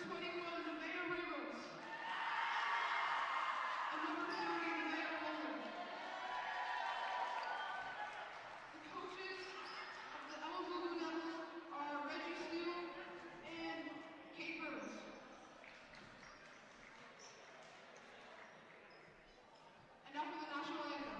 21, Nevaeh Ramos. And number 30, Nevaeh Roller. The coaches of the Ellenville Blue Devils are Reggie Steele and Kate Burns. And now for the national anthem.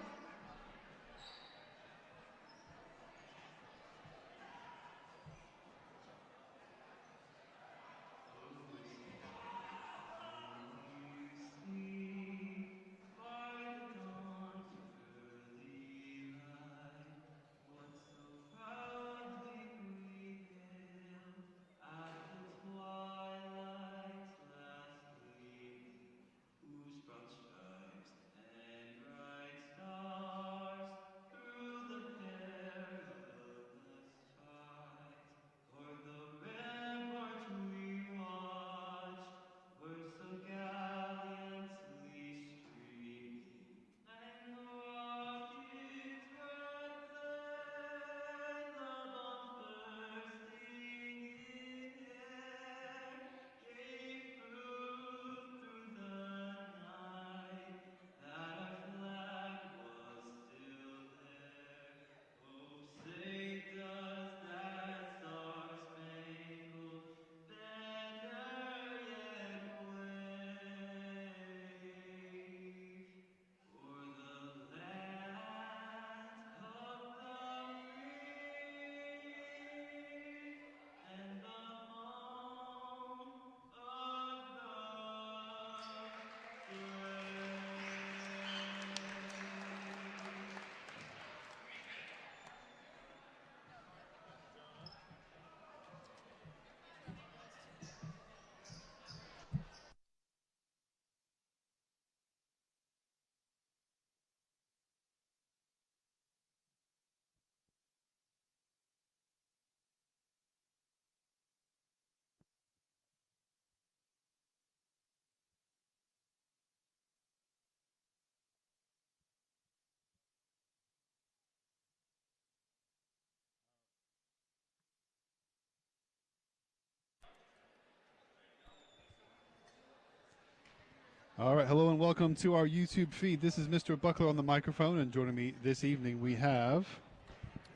All right, hello and welcome to our YouTube feed. This is Mr. Buckler on the microphone, and joining me this evening we have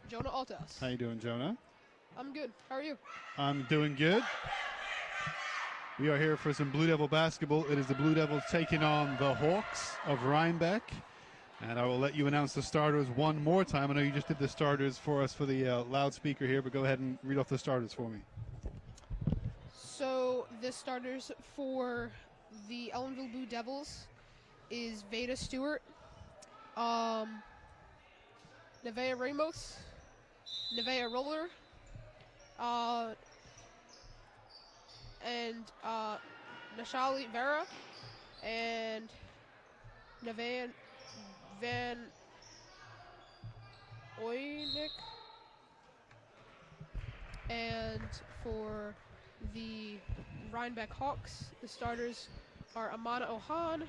Jonah Altas. How you doing, Jonah? I'm good. How are you? I'm doing good. We are here for some Blue Devil basketball. It is the Blue Devils taking on the Hawks of Rhinebeck, and I will let you announce the starters one more time. I know you just did the starters for us for the loudspeaker here, but go ahead and read off the starters for me. So the starters for the Ellenville Blue Devils is Veda Stewart, Nevaeh Ramos, Nevaeh Roller, and Nashali Vera, and Nevaeh Van Oynick. And for the Rhinebeck Hawks, the starters are Amana Ohan,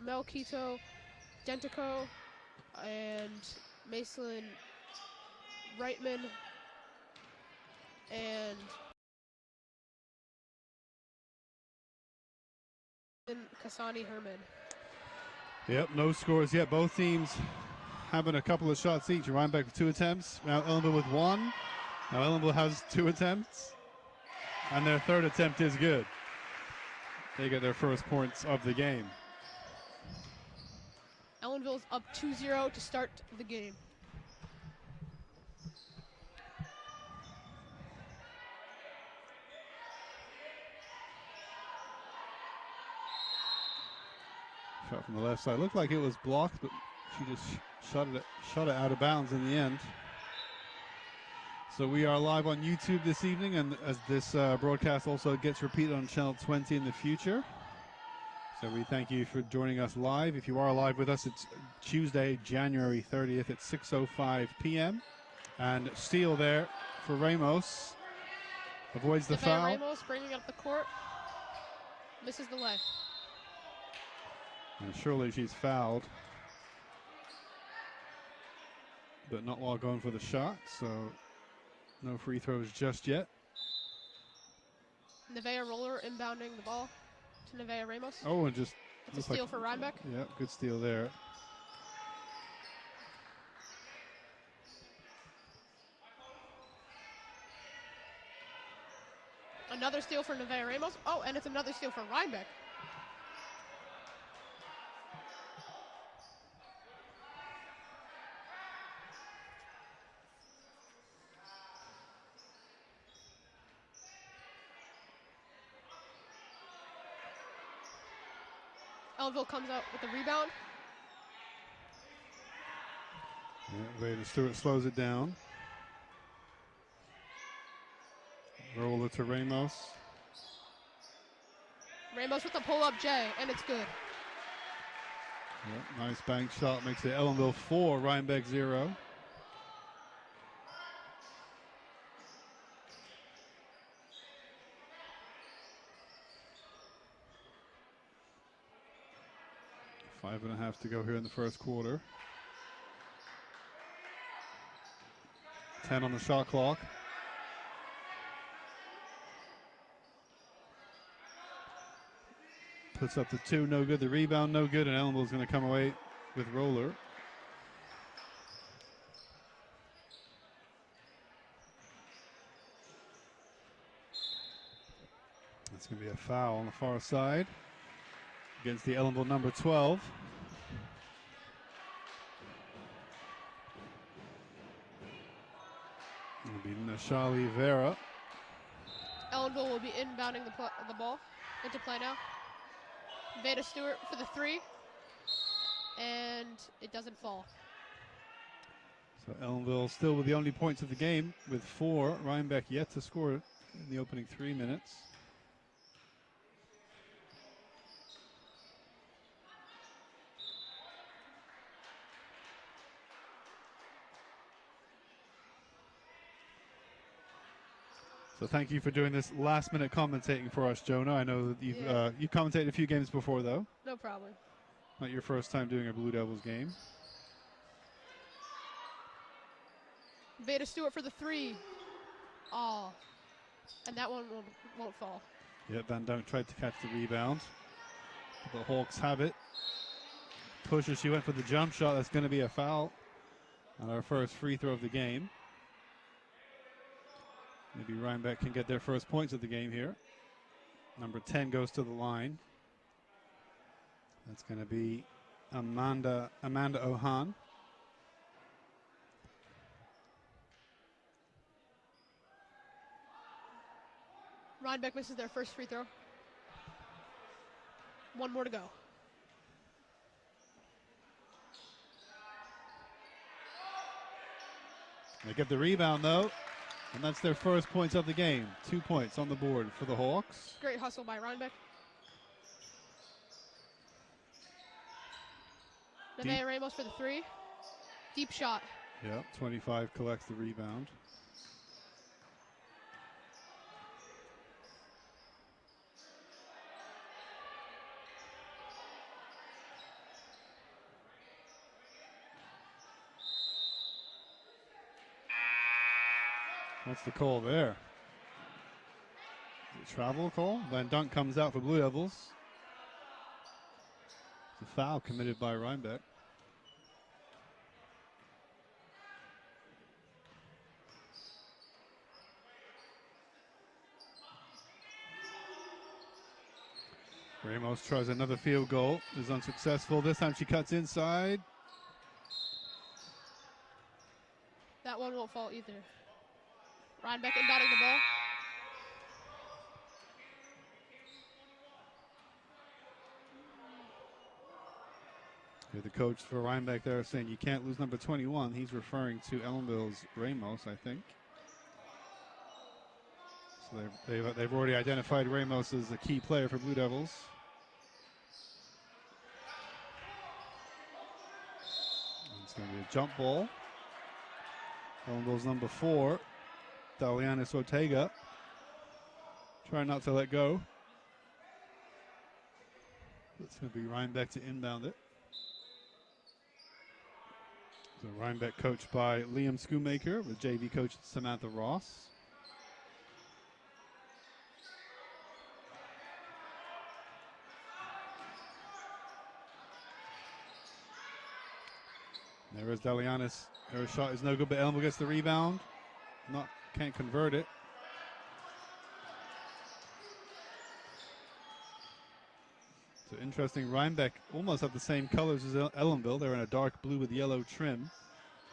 Mel Quito, Dentico, and Mason Reitman, and Kasani Herman. Yep, no scores yet. Both teams having a couple of shots each. Rhinebeck with 2 attempts. Now Ellenville with 1. Now Ellenville has 2 attempts, and their third attempt is good. They get their first points of the game. Ellenville's up 2-0 to start the game. Shot from the left side. Looked like it was blocked, but she just shot it out of bounds in the end. So we are live on YouTube this evening, and as this broadcast also gets repeated on Channel 20 in the future. So we thank you for joining us live. If you are live with us, it's Tuesday, January 30th at 6:05 p.m. And steal there for Ramos. Avoids the foul. Ramos bringing up the court. Misses the lay. And surely she's fouled. But not while going for the shot, so no free throws just yet. Nevaeh Roller inbounding the ball to Nevaeh Ramos. Oh, and just It's a steal for Rhinebeck. Yeah, good steal there. Another steal for Nevaeh Ramos. Oh, and it's another steal for Rhinebeck. Ellenville comes out with the rebound. Yeah, Vader Stewart slows it down. Roller to Ramos. Ramos with the pull-up J, and it's good. Yep, nice bank shot makes it Ellenville 4, Rhinebeck 0. Five and a half to go here in the first quarter. 10 on the shot clock. Puts up the 2, no good. The rebound, no good, and Ellenville's going to come away with Roller. That's going to be a foul on the far side against the Ellenville number 12. It'll be Nashali Vera. Ellenville will be inbounding the ball into play now. Veda Stewart for the 3, and it doesn't fall. So Ellenville still with the only points of the game with 4. Rhinebeck yet to score in the opening 3 minutes. So thank you for doing this last-minute commentating for us, Jonah. I know that you've you commentated a few games before, though. No problem. Not your first time doing a Blue Devils game. Veda Stewart for the 3. Oh, and that one won't fall. Yeah, Van Dunk tried to catch the rebound. The Hawks have it. Pusher, she went for the jump shot. That's going to be a foul on our first free throw of the game. Maybe Rhinebeck can get their first points of the game here. Number 10 goes to the line. That's going to be Amanda Ohan. Rhinebeck misses their first free throw. 1 more to go. They get the rebound, though, and that's their first points of the game. 2 points on the board for the Hawks. Great hustle by Rhinebeck. Nevaeh Ramos for the 3. Deep shot. Yep, 25 collects the rebound. What's the call there? Is it a travel call? Van Dunk comes out for Blue Devils. It's a foul committed by Rhinebeck. Ramos tries another field goal, is unsuccessful. This time she cuts inside. That one won't fall either. Rhinebeck inbounding the ball. Here the coach for Rhinebeck there saying you can't lose number 21. He's referring to Ellenville's Ramos, I think. So they've already identified Ramos as a key player for Blue Devils. It's going to be a jump ball. Ellenville's number 4, Dalianis Ortega. Trying not to let go. It's going to be Rhinebeck to inbound it. So Rhinebeck coached by Liam Schoonmaker with JV coach Samantha Ross. There is Delianis. Her shot is no good, but Ellenville gets the rebound. Can't convert it. So interesting. Rhinebeck almost have the same colors as Ellenville. They're in a dark blue with yellow trim.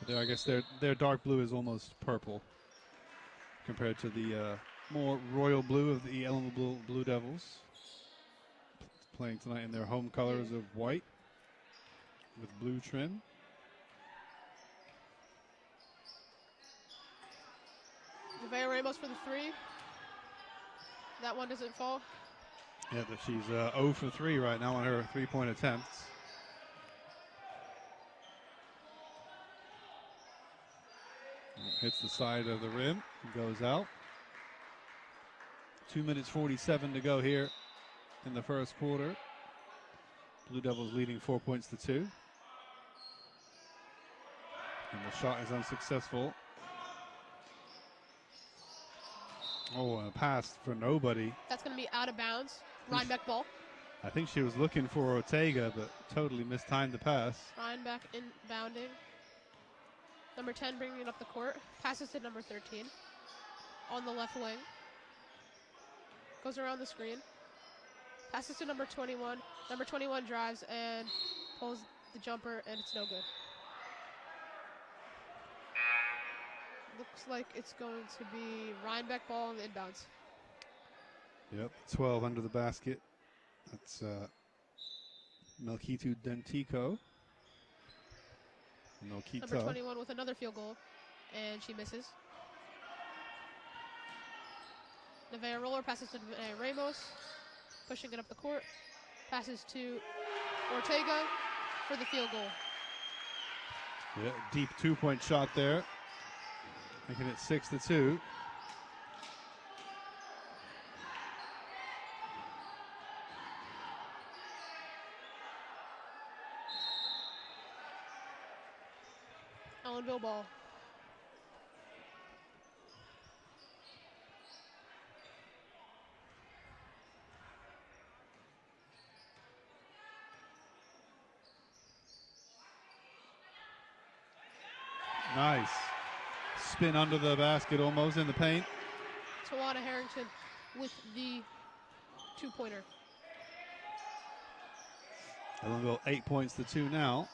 But I guess their dark blue is almost purple compared to the more royal blue of the Ellenville Blue Devils. Playing tonight in their home colors of white with blue trim. Nevaeh Ramos for the 3. That one doesn't fall. Yeah, she's 0 for 3 right now on her 3-point attempts. Hits the side of the rim and goes out. 2 minutes 47 to go here in the first quarter. Blue Devils leading 4 points to 2. And the shot is unsuccessful. Oh, and a pass for nobody. That's going to be out of bounds. Rhinebeck ball. I think she was looking for Ortega, but totally mistimed the pass. Rhinebeck inbounding. Number 10 bringing it up the court. Passes to number 13. On the left wing. Goes around the screen. Passes to number 21. Number 21 drives and pulls the jumper, and it's no good. Looks like it's going to be Rhinebeck ball on the inbounds. Yep, 12 under the basket. That's Melquitu Dentico. Number 21 with another field goal, and she misses. Nevaeh roller passes to Nevaeh Ramos, pushing it up the court. Passes to Ortega for the field goal. Yeah, deep 2-point shot there, making it 6-2. Ellenville ball. Nice. Spin under the basket, almost in the paint. Tawana Harrington with the 2-pointer. Ellenville 8 points to 2 now.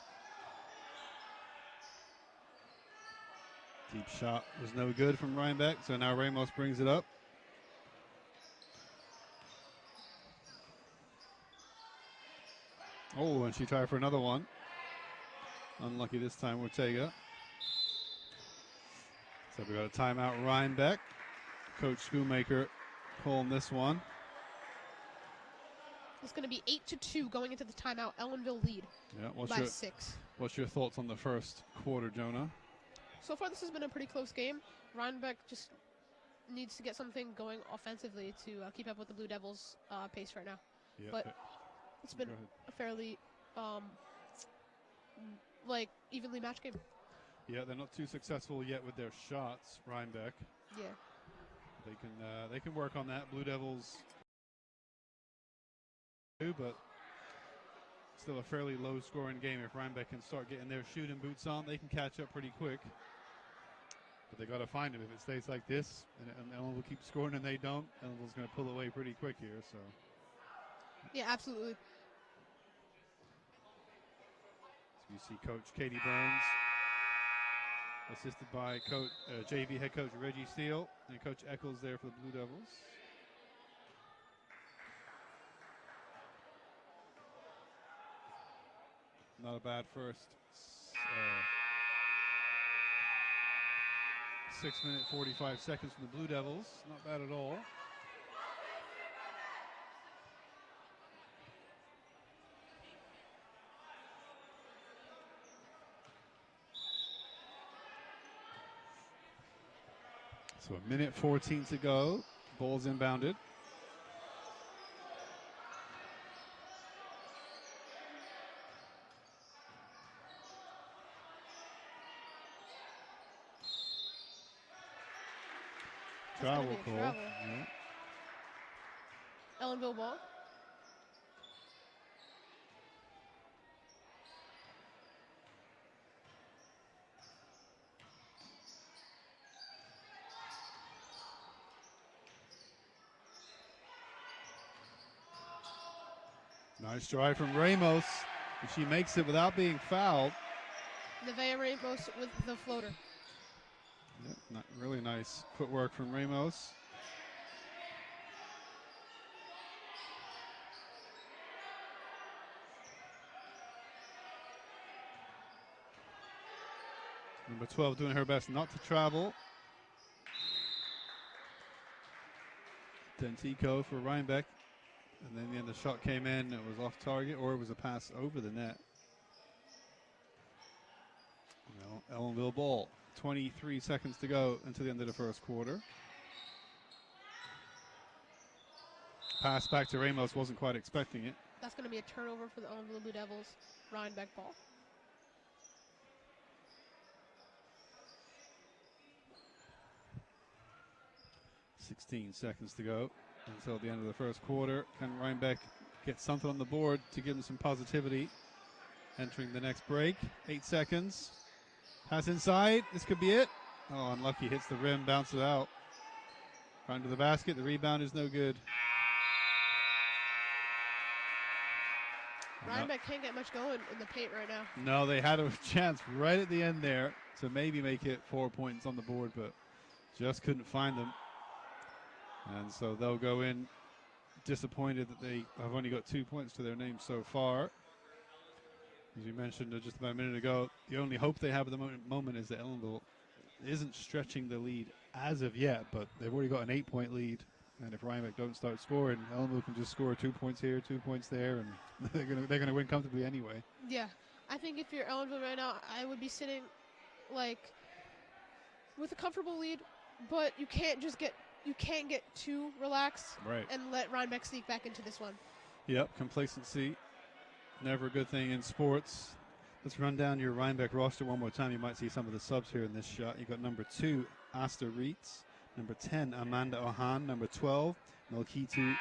Deep shot was no good from Rhinebeck, so now Ramos brings it up. Oh, and she tried for another one. Unlucky this time, Ortega. So we got a timeout, Rhinebeck. Coach Schoonmaker calling this one. It's going to be 8-2 going into the timeout. Ellenville lead by 6. What's your thoughts on the first quarter, Jonah? So far, this has been a pretty close game. Rhinebeck just needs to get something going offensively to keep up with the Blue Devils' pace right now. Yep. But it's been a fairly evenly matched game. Yeah, they're not too successful yet with their shots, Rhinebeck. Yeah. They can work on that. Blue Devils, but still a fairly low-scoring game. If Rhinebeck can start getting their shooting boots on, they can catch up pretty quick. But they got to find them. If it stays like this, and Ellen will keep scoring and they don't, Ellenville's going to pull away pretty quick here. So. Yeah, absolutely. So you see Coach Katie Burns, assisted by JV head coach Reggie Steele, and Coach Eccles there for the Blue Devils. Not a bad first 6 minute 45 seconds from the Blue Devils. Not bad at all. So 1:14 to go. Ball's inbounded. Travel call. Yeah. Ellenville ball. Nice drive from Ramos. And she makes it without being fouled. Nevaeh Ramos with the floater. Yep, not really nice footwork from Ramos. Number 12 doing her best not to travel. Dentico for Rhinebeck. And then in the end the shot came in, it was off target, or it was a pass over the net. Well, Ellenville ball. 23 seconds to go until the end of the first quarter. Pass back to Ramos, wasn't quite expecting it. That's going to be a turnover for the Ellenville Blue Devils. Rhinebeck ball. .16 seconds to go until the end of the first quarter. Can Rhinebeck get something on the board to give them some positivity entering the next break? 8 seconds. Pass inside. This could be it. Oh, unlucky. Hits the rim, bounces out. Right into the basket. The rebound is no good. Rhinebeck can't get much going in the paint right now. No, they had a chance right at the end there to maybe make it 4 points on the board, but just couldn't find them. And so they'll go in disappointed that they have only got 2 points to their name so far. As you mentioned just about a minute ago, the only hope they have at the moment is that Ellenville isn't stretching the lead as of yet, but they've already got an 8-point lead. And if Rhinebeck don't start scoring, Ellenville can just score 2 points here, 2 points there, and they're gonna win comfortably anyway. Yeah, I think if you're Ellenville right now, I would be sitting like with a comfortable lead, but you can't get too relaxed, right, and let Rhinebeck sneak back into this one. Yep, complacency, never a good thing in sports. Let's run down your Rhinebeck roster one more time. You might see some of the subs here in this shot. You got number 2, Asta Reitz. Number 10, Amanda Ohan. Number 12, Melkita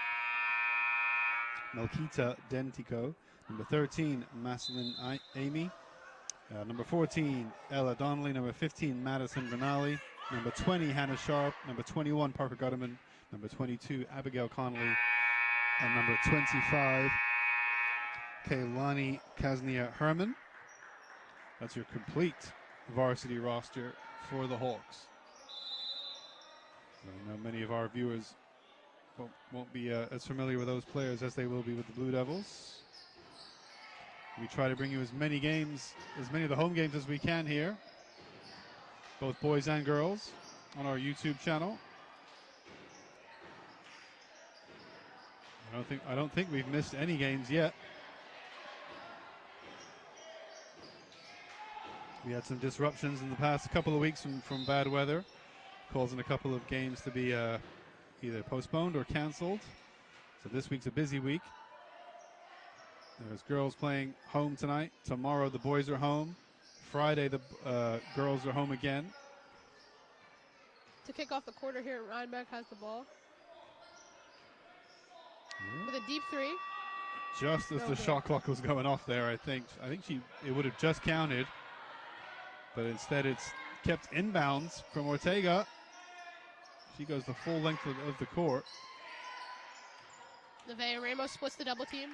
Dentico. Number 13, Maslin Amy. Number 14, Ella Donnelly. Number 15, Madison Renali. Number 20, Hannah Sharp. Number 21, Parker Gutterman. Number 22, Abigail Connolly. And number 25, Kaylani Kaznia Herman. That's your complete varsity roster for the Hawks. I know many of our viewers won't be as familiar with those players as they will be with the Blue Devils. We try to bring you as many games, as many of the home games as we can here, both boys and girls, on our YouTube channel. I don't think we've missed any games yet. We had some disruptions in the past couple of weeks from bad weather, causing a couple of games to be either postponed or canceled. So this week's a busy week. There's girls playing home tonight. Tomorrow the boys are home. Friday the girls are home again. To kick off the quarter here, Rhinebeck has the ball. With a deep three. Just as the shot clock was going off there, I think it would have just counted. But instead it's kept inbounds from Ortega. She goes the full length of the court. Nevaeh Ramos splits the double team.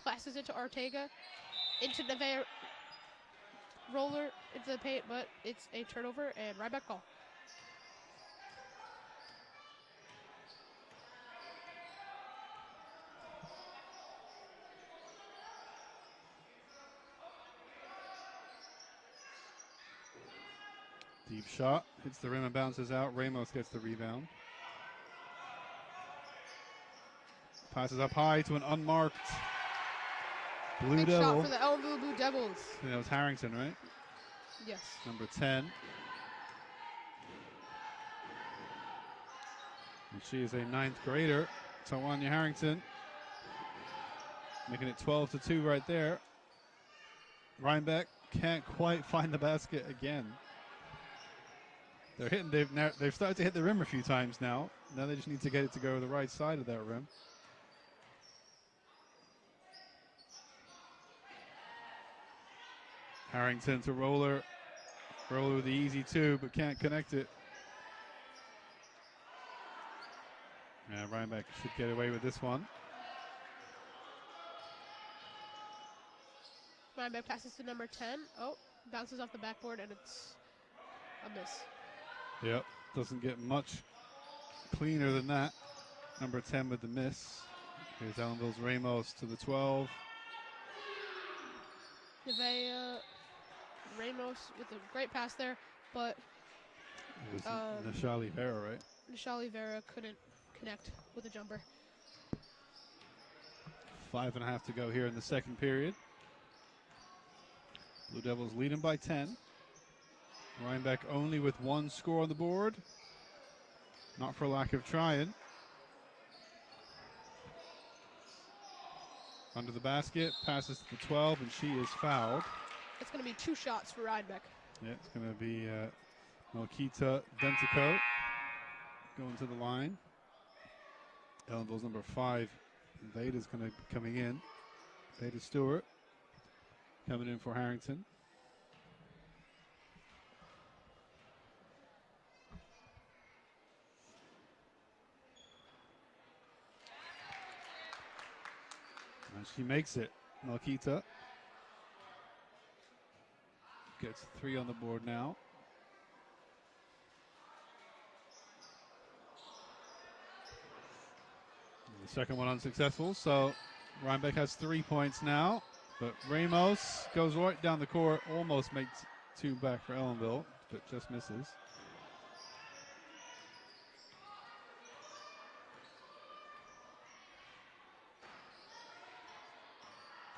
Passes it to Ortega. Into Nevaeh. Roller into the paint, but it's a turnover and Rhinebeck ball. Deep shot, hits the rim and bounces out. Ramos gets the rebound. Passes up high to an unmarked Blue Big Devil. shot for the Ellenville Blue Devils. I think that was Harrington, right? Yes. Number 10. And she is a 9th grader, Tawanya Harrington. Making it 12-2 right there. Rhinebeck can't quite find the basket again. They've started to hit the rim a few times now. Now they just need to get it to go to the right side of that rim. Harrington to Roller. Roller with the easy 2, but can't connect it. Yeah, Rhinebeck should get away with this one. Rhinebeck passes to number 10. Oh, bounces off the backboard, and it's a miss. Yep, doesn't get much cleaner than that. Number 10 with the miss. Here's Ellenville's Ramos to the 12. Nevea, Ramos with a great pass there, but It was Nishali Vera, right? Nishali Vera couldn't connect with a jumper. 5.5 to go here in the second period. Blue Devils leading by 10. Rhinebeck only with one score on the board. Not for lack of trying. Under the basket, passes to the 12, and she is fouled. It's going to be 2 shots for Rhinebeck. Yeah, it's going to be Melkita Dentico going to the line. Ellenville's number 5. Veda's going to be coming in. Veda Stewart coming in for Harrington. And she makes it. Melkita gets 3 on the board now. And the second one unsuccessful, so Rhinebeck has 3 points now, but Ramos goes right down the court, almost makes 2 back for Ellenville, but just misses.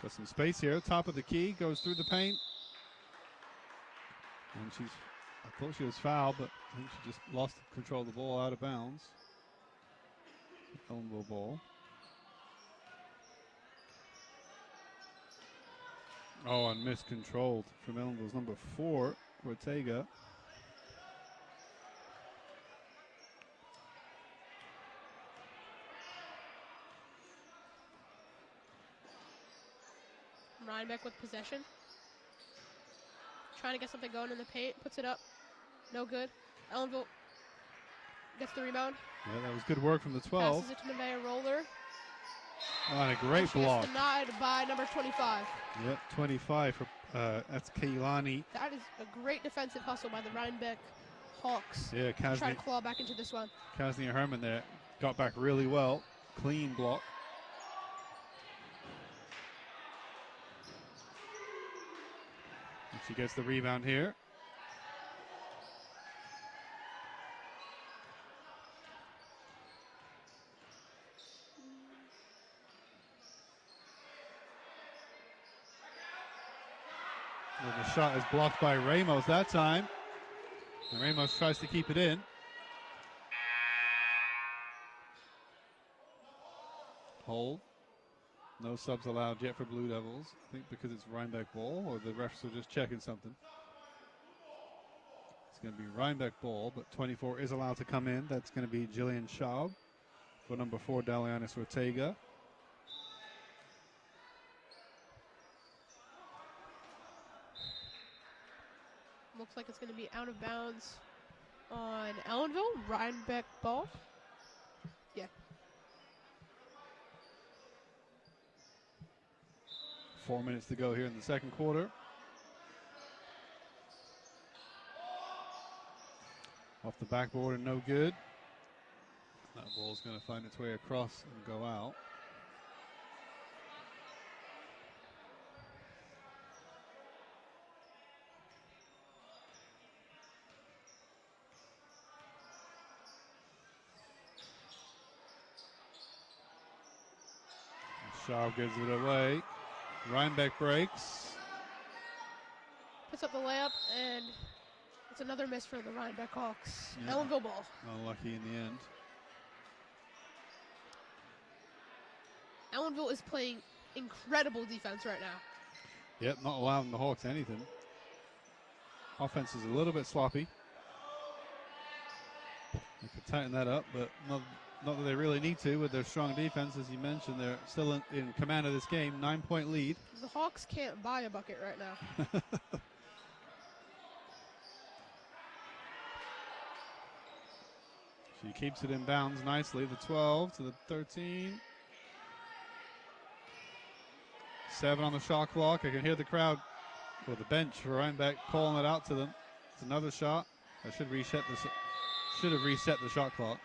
Got some space here, top of the key, goes through the paint. And I thought she was fouled, but I think she just lost control of the ball out of bounds. Ellenville ball. Oh, and miscontrolled from Ellenville's number 4, Ortega. Rhinebeck with possession. Trying to get something going in the paint. Puts it up. No good. Ellenville gets the rebound. Yeah, that was good work from the 12. Passes it to Nevea Roller. Oh, and a great block. Gets denied by number 25. Yep, 25 for that's Kailani. That is a great defensive hustle by the Rhinebeck Hawks. Yeah, Trying to claw back into this one. Kasnia Herman there got back really well. Clean block. And she gets the rebound here. And the shot is blocked by Ramos that time. And Ramos tries to keep it in. Hold. No subs allowed yet for Blue Devils. I think because it's Rhinebeck ball, or the refs are just checking something. It's going to be Rhinebeck ball, but 24 is allowed to come in. That's going to be Jillian Schaub for number 4, Dalianis Ortega. Looks like it's going to be out of bounds on Ellenville. Rhinebeck ball. Yeah. 4 minutes to go here in the second quarter. Off the backboard and no good. That ball's going to find its way across and go out. Shaw gives it away. Rhinebeck breaks. Puts up the layup, and it's another miss for the Rhinebeck Hawks. Yeah. Ellenville ball. Unlucky in the end. Ellenville is playing incredible defense right now. Yep, not allowing the Hawks anything. Offense is a little bit sloppy. They could tighten that up, but not that they really need to with their strong defense. As you mentioned, they're still in command of this game. 9-point lead. The Hawks can't buy a bucket right now. She keeps it in bounds nicely. The 12 to the 13. 7 on the shot clock. I can hear the crowd, or the bench for Rhinebeck, calling it out to them. It's another shot. That should have reset the shot clock.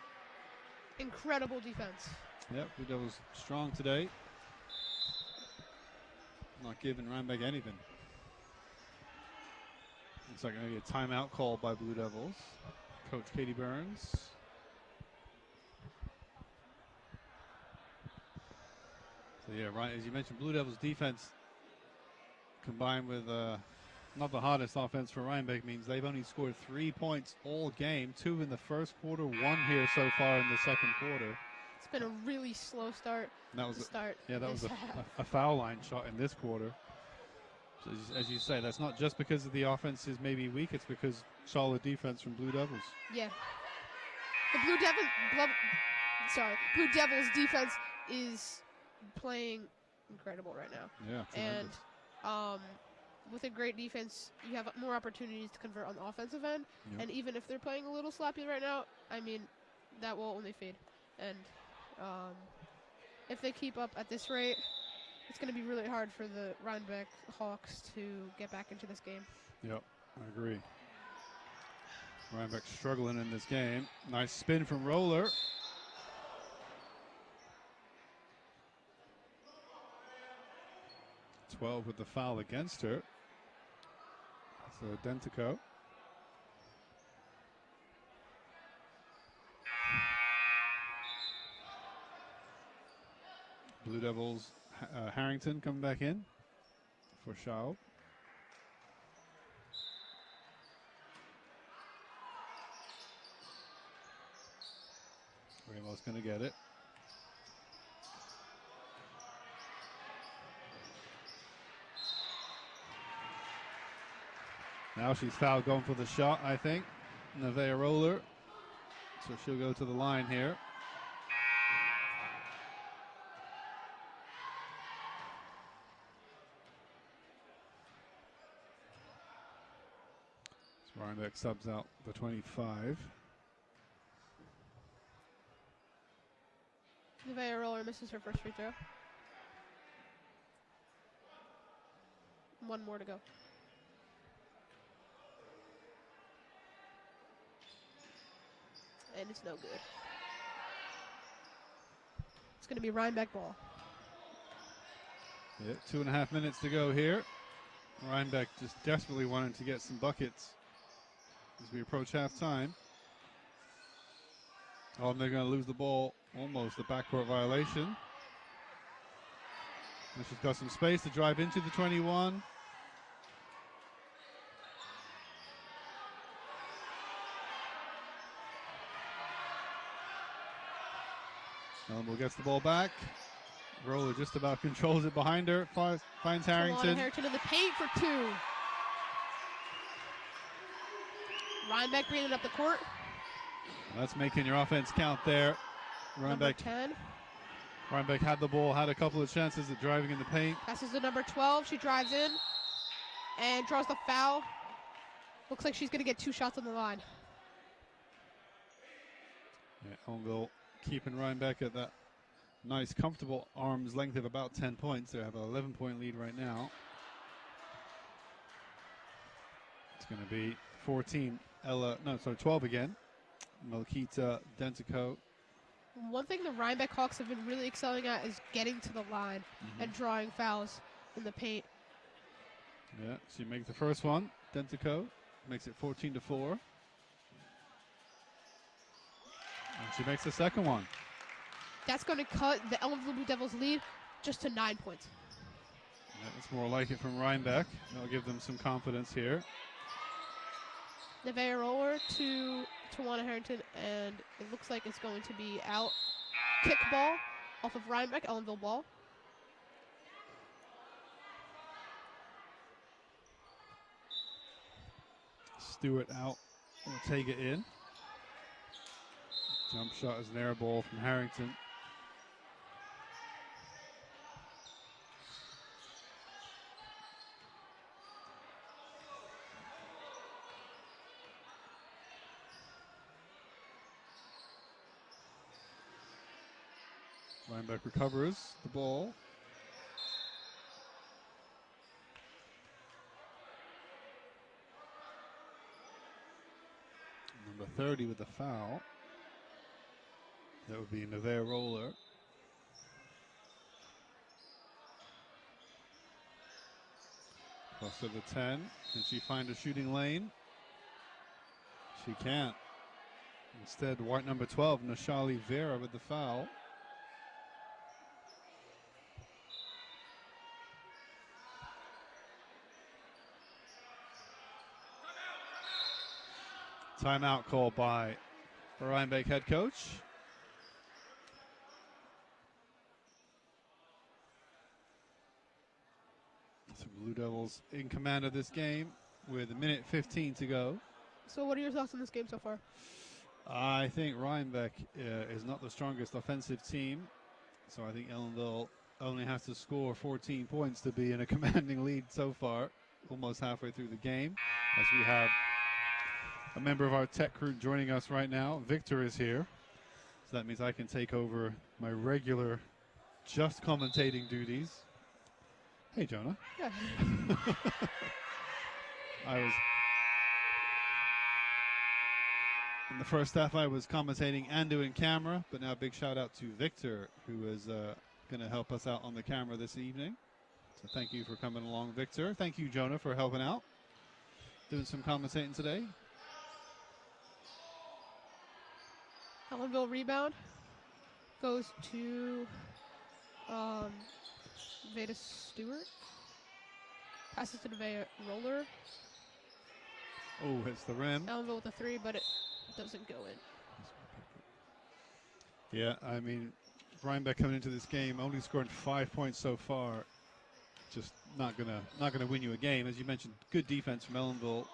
Incredible defense. Yep, Blue Devils strong today. Not giving Rhinebeck anything. Looks like maybe a timeout called by Blue Devils. Coach Katie Burns. So yeah, right, as you mentioned, Blue Devils defense combined with not the hottest offense for Rhinebeck means they've only scored 3 points all game, 2 in the first quarter, 1 here so far in the second quarter. It's been a really slow start. That was that was a foul line shot in this quarter. So as you say, that's not just because of the offense is maybe weak, it's because solid defense from Blue Devils. Yeah. The Blue Devils defense is playing incredible right now. Yeah. Tremendous. And with a great defense, you have more opportunities to convert on the offensive end. Yep. And even if they're playing a little sloppy right now, I mean, that will only fade. And if they keep up at this rate, it's going to be really hard for the Rhinebeck Hawks to get back into this game. Yep, I agree. Rhinebeck struggling in this game. Nice spin from Roller. .12 with the foul against her. So Dentico. Blue Devils, Harrington coming back in for Shaw. Ramos going to get it. Now she's fouled going for the shot, I think. Nevaeh Roller. So she'll go to the line here. So Rhinebeck subs out the 25. Nevaeh Roller misses her first free throw. 1 more to go. And it's no good. It's going to be Rhinebeck ball. Yeah, 2.5 minutes to go here. Rhinebeck just desperately wanting to get some buckets as we approach halftime. Oh, and they're going to lose the ball. Almost a backcourt violation. And she's got some space to drive into the 21. Ellenville gets the ball back. Roller just about controls it behind her. Finds Harrington. Harrington in the paint for 2. Rhinebeck bringing it up the court. That's making your offense count there. Number 10. Rhinebeck had the ball, had a couple of chances at driving in the paint. Passes to number 12. She drives in and draws the foul. Looks like she's going to get 2 shots on the line. Yeah, Ellenville keeping Rhinebeck at that nice, comfortable arm's length of about 10 points. They have an 11-point lead right now. It's going to be 12 again. Melkita Dentico. One thing the Rhinebeck Hawks have been really excelling at is getting to the line and drawing fouls in the paint. Yeah, she makes the first one. Dentico makes it 14-4. And she makes the second one. That's going to cut the Ellenville Blue Devils lead just to 9 points. Yeah, that's more like it from Rhinebeck. That'll give them some confidence here. Nevaeh Roller to Tawana Harrington, and it looks like it's going to be out. Kick ball off of Rhinebeck, Ellenville ball. Stewart out. Will take it in. Jump shot is an air ball from Harrington. Rhinebeck recovers the ball. 30 with the foul. That would be Nevea Roller. Close to the 10. Can she find a shooting lane? She can't. Instead, white number 12, Nashali Vera with the foul. Timeout called by the Rhinebeck head coach. So Blue Devils in command of this game with 1:15 to go. So what are your thoughts on this game so far? I think Rhinebeck is not the strongest offensive team. So I think Ellenville only has to score 14 points to be in a commanding lead so far, almost halfway through the game. As we have a member of our tech crew joining us right now. Victor is here. So that means I can take over my regular just commentating duties. Hey, Jonah. Yeah. In the first half, I was commentating and doing camera, but now big shout out to Victor, who is going to help us out on the camera this evening. So thank you for coming along, Victor. Thank you, Jonah, for helping out. Doing some commentating today. Ellenville rebound goes to Veda Stewart. Passes to Nevea Roller. Oh, hits the rim. Ellenville with a 3, but it doesn't go in. Yeah, I mean, Rhinebeck coming into this game only scoring 5 points so far. Just not gonna win you a game. As you mentioned, good defense from Ellenville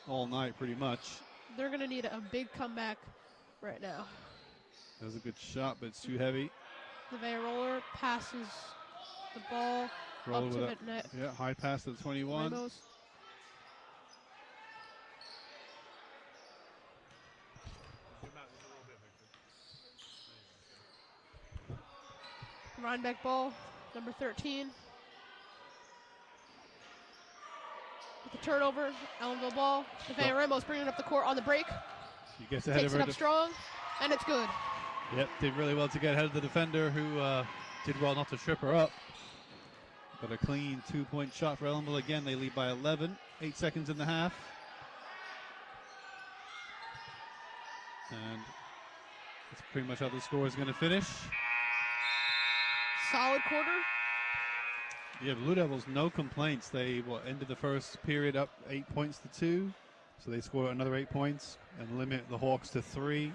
all night, pretty much. They're gonna need a big comeback right now. That was a good shot, but it's too heavy. Nevea Roller passes the ball Roller up to with the net. Yeah, high pass to the 21. Ramos. Rhinebeck ball, number 13. With the turnover, Ellenville ball. Nevea Ramos bringing it up the court on the break. She gets ahead Takes of it her. up strong, and it's good. Yep, did really well to get ahead of the defender, who did well not to trip her up. But a clean 2-point shot for Ellenville. Again, they lead by 11. 8 seconds in the half. And that's pretty much how the score is going to finish. Solid quarter. Yeah, Blue Devils, no complaints. They ended the first period up 8 points to 2. So they score another 8 points and limit the Hawks to 3.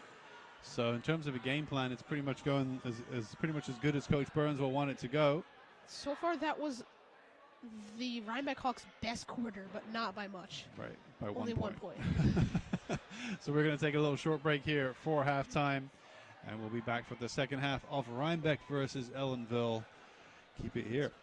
So in terms of a game plan, it's pretty much going as pretty much as good as Coach Burns will want it to go. So far, that was the Rhinebeck Hawks' best quarter, but not by much. Right, by Only 1 1 point. point. So we're going to take a little short break here for halftime, and we'll be back for the second half of Rhinebeck versus Ellenville. Keep it here.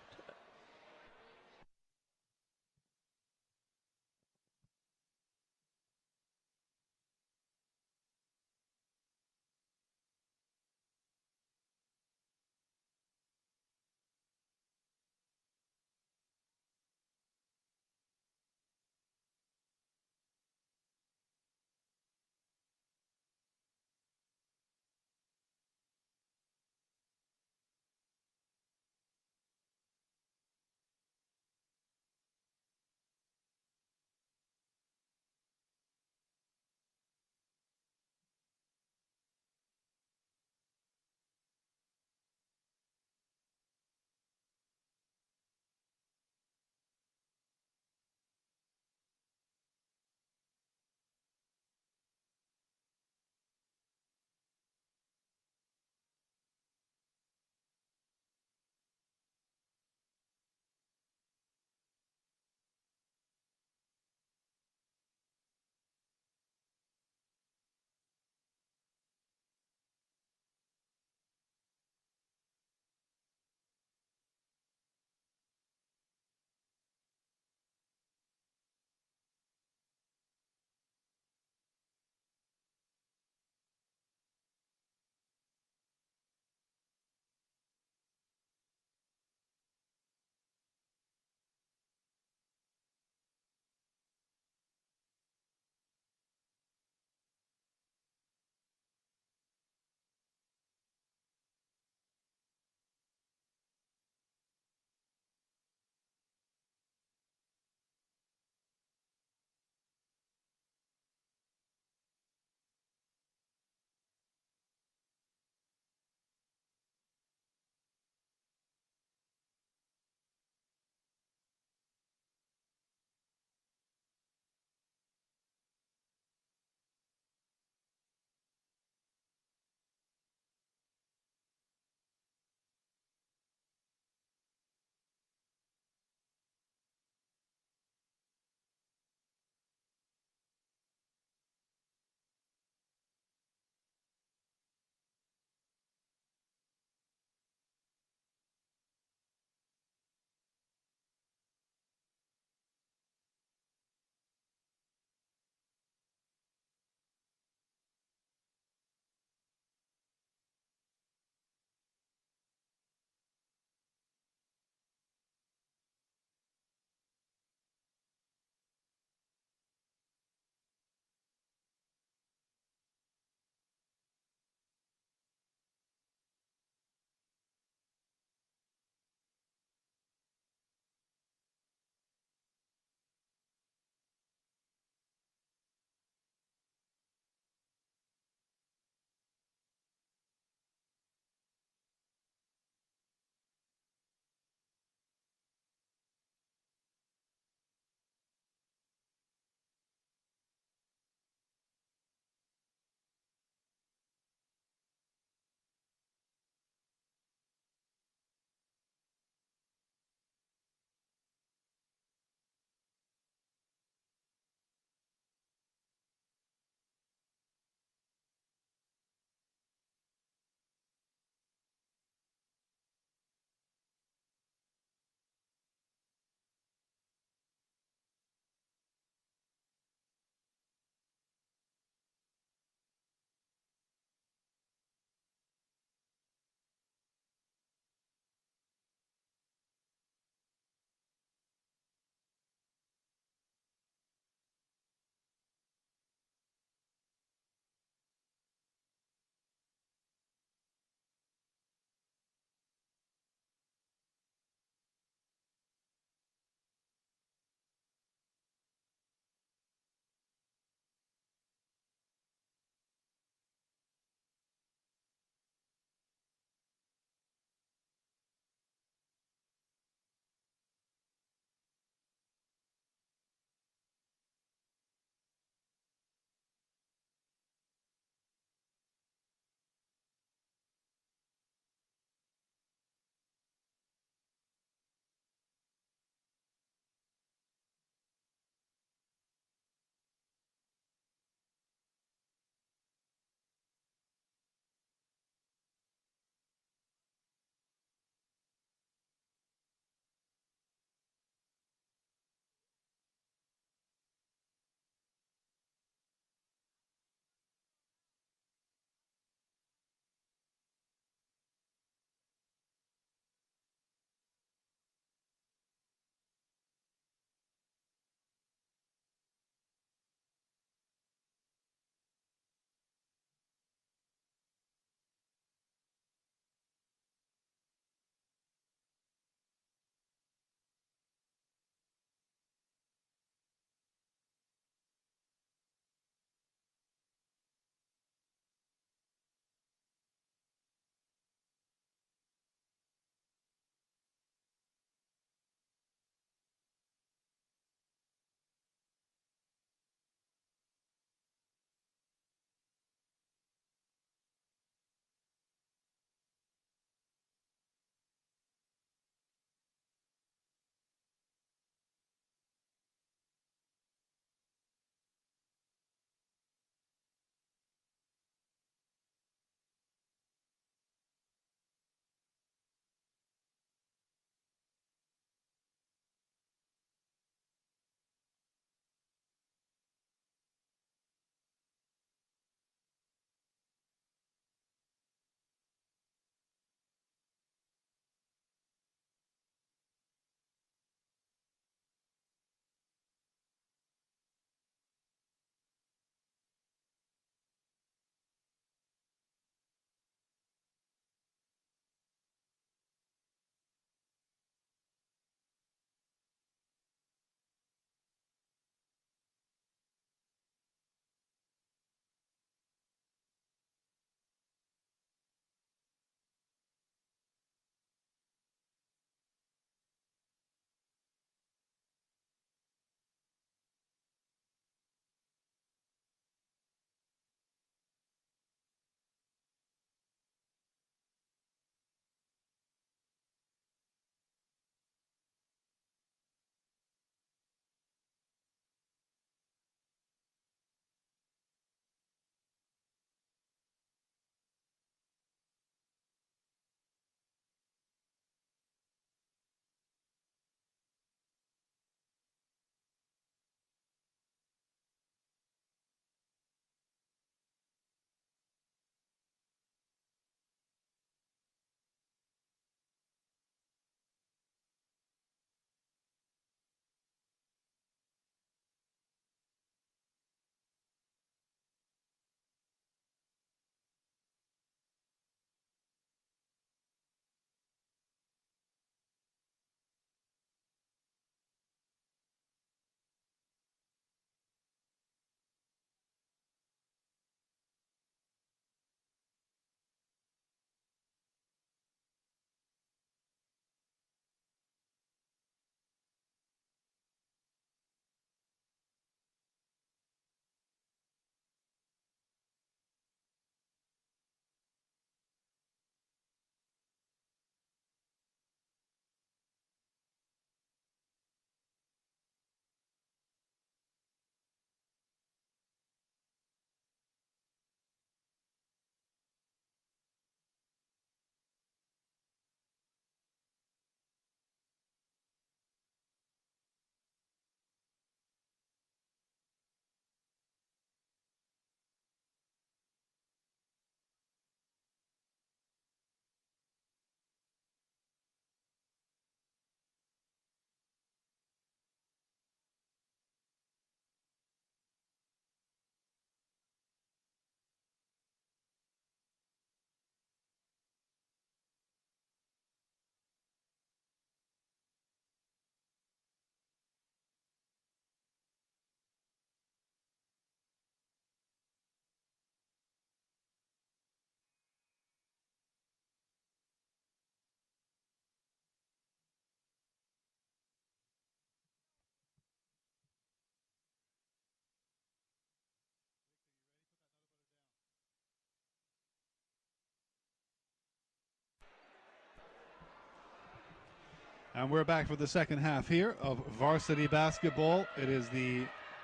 And we're back for the second half here of varsity basketball. It is the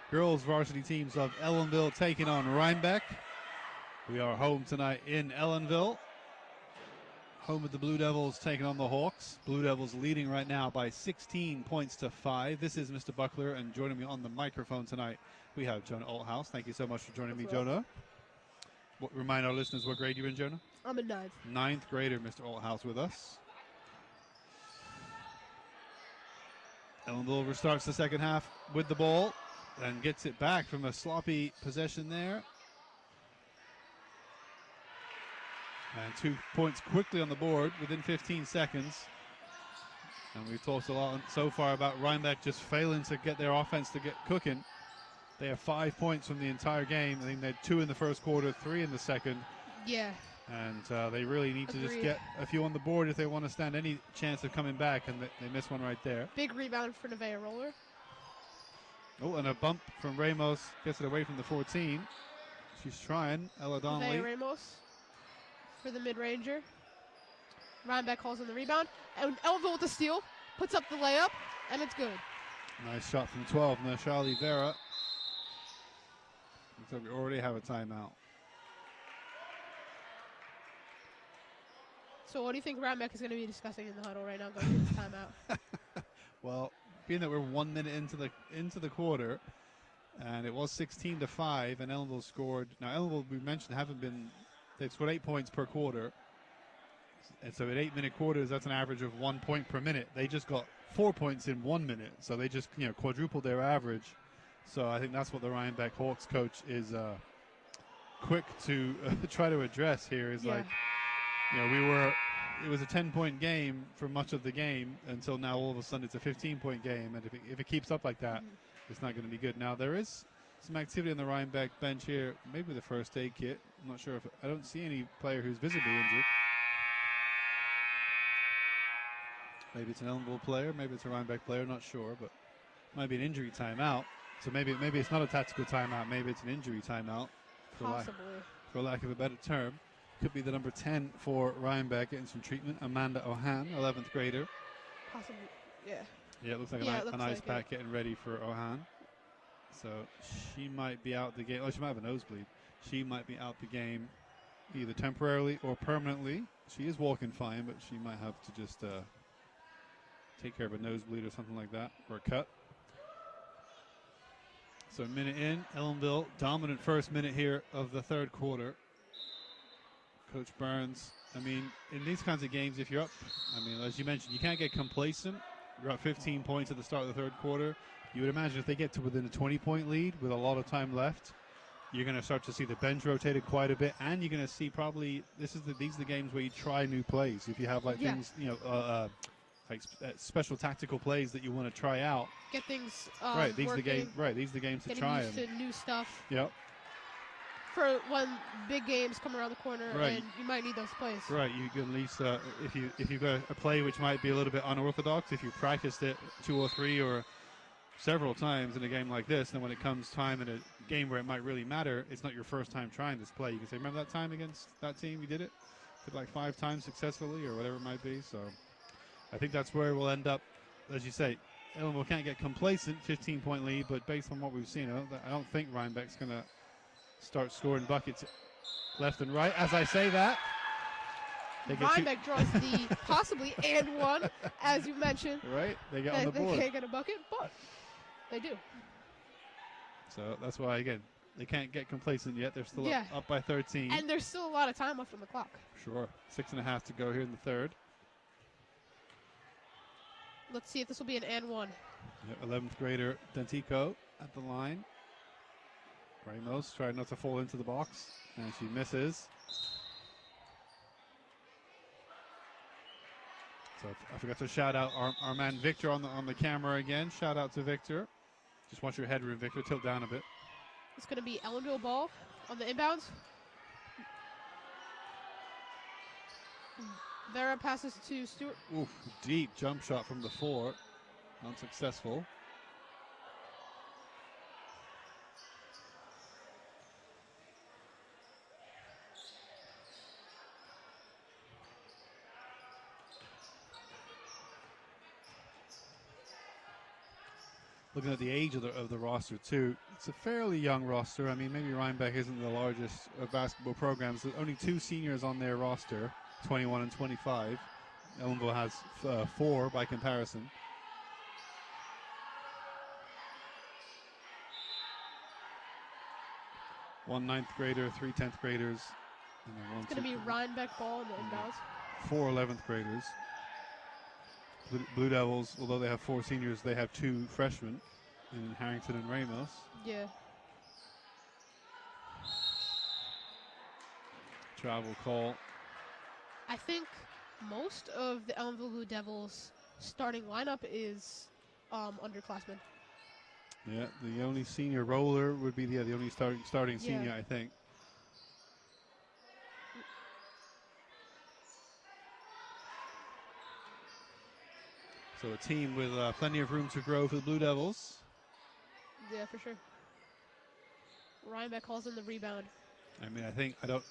girls varsity teams of Ellenville taking on Rhinebeck. We are home tonight in Ellenville. Home of the Blue Devils taking on the Hawks. Blue Devils leading right now by 16 points to 5. This is Mr. Buckler, and joining me on the microphone tonight, we have Jonah Althouse. Thank you so much for joining me, Jonah. Remind our listeners what grade you're in, Jonah? I'm in ninth. Ninth grader, Mr. Althouse with us. Ellenville starts the second half with the ball and gets it back from a sloppy possession there. And 2 points quickly on the board within 15 seconds. And we've talked a lot so far about Rhinebeck just failing to get their offense to get cooking. They have 5 points from the entire game. I think they had 2 in the first quarter, 3 in the second. Yeah. And they really need to just get a few on the board if they want to stand any chance of coming back, and they miss one right there. Big rebound for Nevaeh Roller. Oh, and a bump from Ramos gets it away from the 14. She's trying. Ella Donnelly. Nevaeh Ramos for the mid-ranger. Rhinebeck calls on the rebound. And Ellenville with the steal. Puts up the layup, and it's good. Nice shot from 12. Now Charlie Vera. So we already have a timeout. So what do you think Rhinebeck is going to be discussing in the huddle right now going into this timeout? Well, being that we're 1 minute into the quarter, and it was 16 to 5, and Ellenville scored. Now Ellenville, we mentioned, they've scored 8 points per quarter, and so at 8-minute quarters, that's an average of 1 point per minute. They just got 4 points in 1 minute, so they just quadrupled their average. So I think that's what the Rhinebeck Hawks coach is quick to try to address here. Is like, it was a 10-point game for much of the game until now all of a sudden it's a 15-point game, and if it keeps up like that, it's not going to be good. Now there is some activity on the Rhinebeck bench here, maybe the first aid kit. I'm not sure if I don't see any player who's visibly injured. Maybe it's an Ellenville player, maybe it's a Rhinebeck player, not sure, but might be an injury timeout. So maybe it's not a tactical timeout, maybe it's an injury timeout. For lack of a better term. Could be the number 10 for Rhinebeck getting some treatment. Amanda Ohan, 11th grader. Possibly, yeah. Yeah, it looks like an ice pack getting ready for Ohan. So she might be out the game. Oh, she might have a nosebleed. She might be out the game either temporarily or permanently. She is walking fine, but she might have to just take care of a nosebleed or something like that, or a cut. So a minute in, Ellenville, dominant first minute here of the third quarter. Coach Burns, I mean, in these kinds of games, if you're up, I mean, as you mentioned, you can't get complacent. You're up 15 points at the start of the third quarter. You would imagine if they get to within a 20-point lead with a lot of time left, you're going to start to see the bench rotated quite a bit, and you're going to see probably these are the games where you try new plays. If you have things, like special tactical plays that you want to try out. Get things right. These working, are the games to try them. Getting used to new stuff. Yep. For when big games come around the corner, right. And you might need those plays. Right. You can at least if you've got a play which might be a little bit unorthodox, if you practiced it 2 or 3 or several times in a game like this, then when it comes time in a game where it might really matter, it's not your first time trying this play. You can say, remember that time against that team? We did it. Did like 5 times successfully or whatever it might be. So I think that's where we'll end up. As you say, Ellenville can't get complacent, 15-point lead, but based on what we've seen, I don't think Rhinebeck's going to start scoring buckets left and right. As I say that, Rhinebeck draws the possibly and one, as you mentioned. Right, they get on the board. They can't get a bucket, but they do. So that's why, again, they can't get complacent yet. They're still up by 13. And there's still a lot of time left on the clock. Sure, 6.5 to go here in the third. Let's see if this will be an and one. 11th grader Dentico at the line. Ramos trying not to fall into the box, and she misses. So I forgot to shout out our man Victor on the camera again. Shout out to Victor. Just watch your headroom, Victor. Tilt down a bit. It's going to be Ellenville ball on the inbounds. Vera passes to Stewart. Oof, deep jump shot from the 4. Unsuccessful. looking at the age of the roster too, it's a fairly young roster. I mean, maybe Rhinebeck isn't the largest basketball programs. There's only 2 seniors on their roster, 21 and 25. Ellenville has 4 by comparison. One 9th grader, 3 10th graders, and then one. It's going to be Rhinebeck ball in the inbounds. 4 11th graders. Blue Devils, although they have 4 seniors, they have 2 freshmen in Harrington and Ramos. Yeah. Travel call. I think most of the Ellenville Blue Devils starting lineup is underclassmen. Yeah, the only senior roller would be the only starting senior, I think. So a team with plenty of room to grow for the Blue Devils. Yeah, for sure. Rhinebeck calls in the rebound. I mean,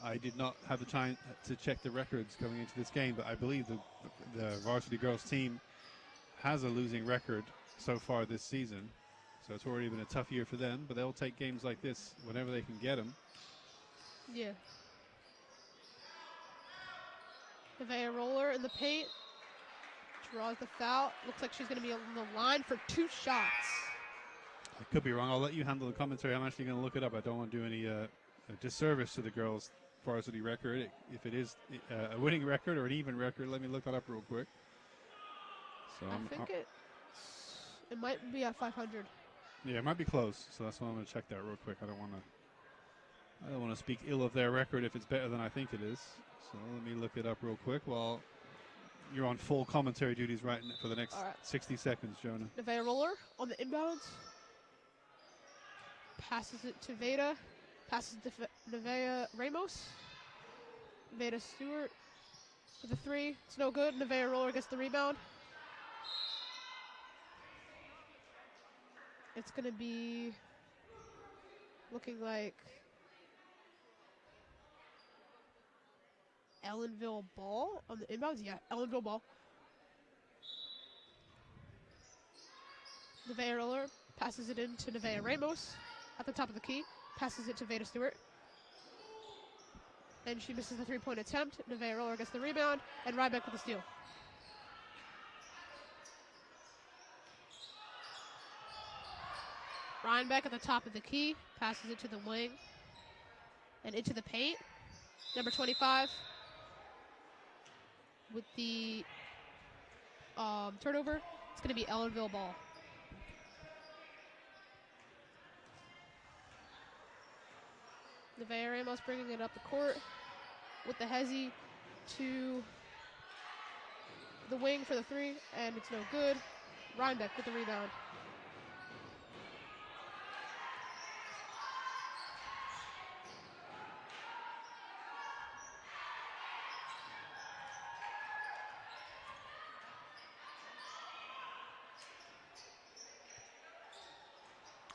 I did not have the time to check the records coming into this game, but I believe the varsity girls team has a losing record so far this season. So it's already been a tough year for them, but they'll take games like this whenever they can get them. Yeah. Nevaeh roller in the paint. Draws the foul. Looks like she's going to be on the line for 2 shots. I could be wrong. I'll let you handle the commentary. I'm actually going to look it up. I don't want to do any disservice to the girls' varsity record. If it is a winning record or an even record, let me look that up real quick. So I think it might be at 500. Yeah, it might be close. So that's why I'm going to check that real quick. I don't want to speak ill of their record if it's better than I think it is. So let me look it up real quick while you're on full commentary duties right for the next 60 seconds, Jonah. Nevaeh roller on the inbounds. Passes it to Veda. Passes to Nevaeh Ramos. Veda Stewart for the 3. It's no good. Nevaeh roller gets the rebound. It's going to be looking like Ellenville ball on the inbounds. Yeah, Ellenville ball. Nevaeh roller passes it in to Nevaeh Ramos at the top of the key. Passes it to Veda Stewart. And she misses the 3-point attempt. Nevaeh roller gets the rebound. And Rhinebeck with the steal. Rhinebeck at the top of the key. Passes it to the wing. And into the paint. Number 25. With the turnover. It's going to be Ellenville ball. Nevaeh Ramos bringing it up the court with the hezzy to the wing for the 3, and it's no good. Rhinebeck with the rebound.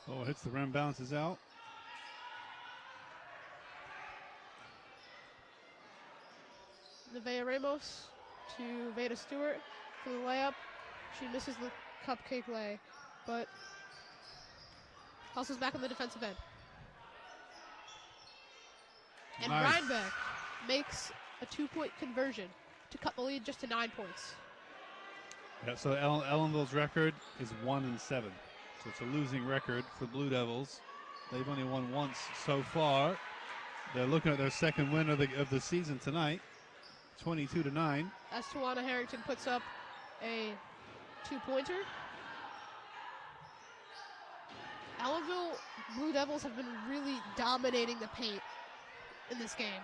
Oh, hits the rim, bounces out. Nevaeh Ramos to Veda Stewart for the layup. She misses the cupcake lay, but hustles back on the defensive end. And Nice. Rhinebeck makes a 2-point conversion to cut the lead just to 9 points. Yeah, so Ellenville's record is 1-7. So it's a losing record for Blue Devils. They've only won once so far. They're looking at their second win of the season tonight, 22-9. As Tawana Harrington puts up a 2-pointer. Ellenville Blue Devils have been really dominating the paint in this game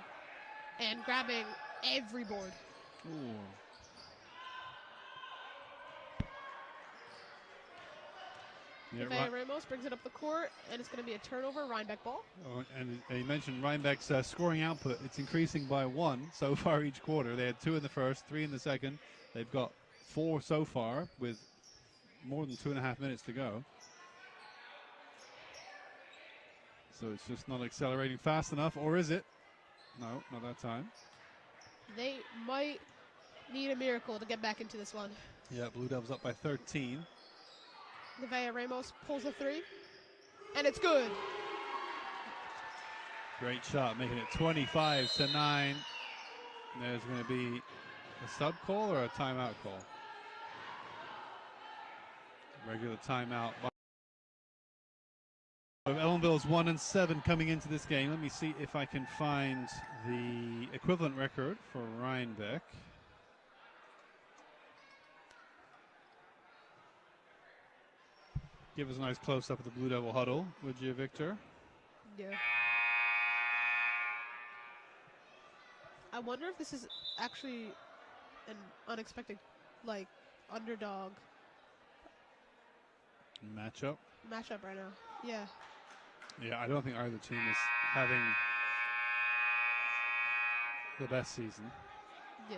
and grabbing every board. Ooh. Yeah, Nevaeh Ramos brings it up the court, and it's going to be a turnover, Rhinebeck ball. Oh, and you mentioned Rhinebeck's scoring output. It's increasing by 1 so far each quarter. They had 2 in the first, 3 in the second. They've got 4 so far with more than 2.5 minutes to go. So it's just not accelerating fast enough, or is it? No, not that time. They might need a miracle to get back into this one. Yeah, Blue Devils up by 13. Nevaeh Ramos pulls a three, and it's good. Great shot, making it 25-9. There's going to be a sub call or a timeout call? Regular timeout. Ellenville's 1-7 coming into this game. Let me see if I can find the equivalent record for Rhinebeck. Give us a nice close-up of the Blue Devil huddle, would you, Victor? Yeah. I wonder if this is actually an unexpected, like, underdog matchup right now. Yeah. Yeah, I don't think either team is having the best season. Yeah.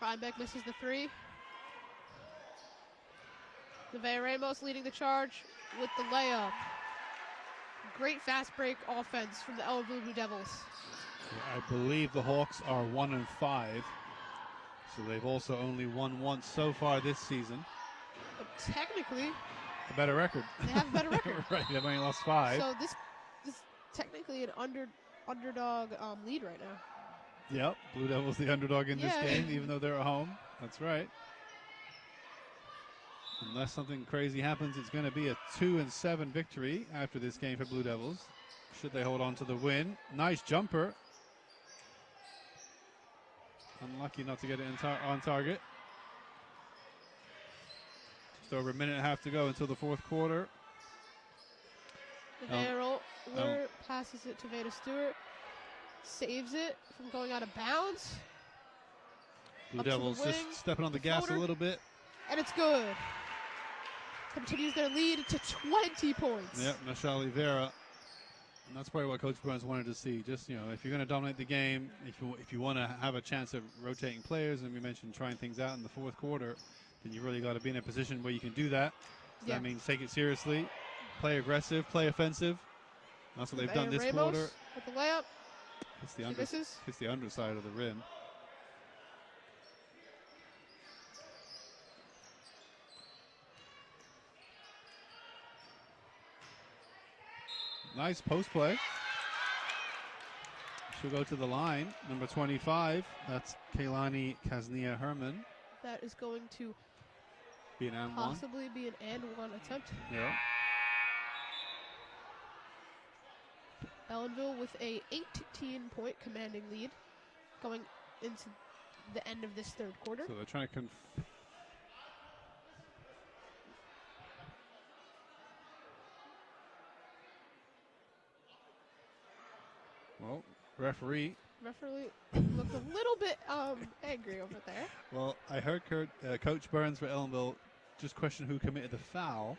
Rhinebeck misses the three. Nevaeh Ramos leading the charge with the layup. Great fast break offense from the Ellenville Blue Devils. Yeah, I believe the Hawks are 1-5, so they've also only won once so far this season. But technically, a better record. They have a better record. Right, they've only lost 5. So this technically an underdog lead right now. Yep, Blue Devils the underdog in this game, even though they're at home. That's right. Unless something crazy happens, it's going to be a 2-7 victory after this game for Blue Devils. Should they hold on to the win? Nice jumper. Unlucky not to get it on target. Just over a minute and a half to go until the fourth quarter. Lure passes it to Veda Stewart. Saves it from going out of bounds. Blue Devils just stepping on the gas a little bit. And it's good. Continues their lead to 20 points. Yep, Michelle Oliveira. And that's probably what Coach Burns wanted to see. Just, you know, if you're going to dominate the game, if you want to have a chance of rotating players, and we mentioned trying things out in the fourth quarter, then you really got to be in a position where you can do that. So that means take it seriously, play aggressive, play offensive. That's what they've done this quarter. With the layup. Hits the underside of the rim. Nice post play. She'll go to the line. Number 25. That's Kaylani Kaznia Herman. That is going to be an and possibly be an and one attempt. Yeah. Ellenville with a 18-point commanding lead going into the end of this third quarter. So they're trying to well, referee looked a little bit angry over there. Well, I heard Coach Burns for Ellenville just question who committed the foul,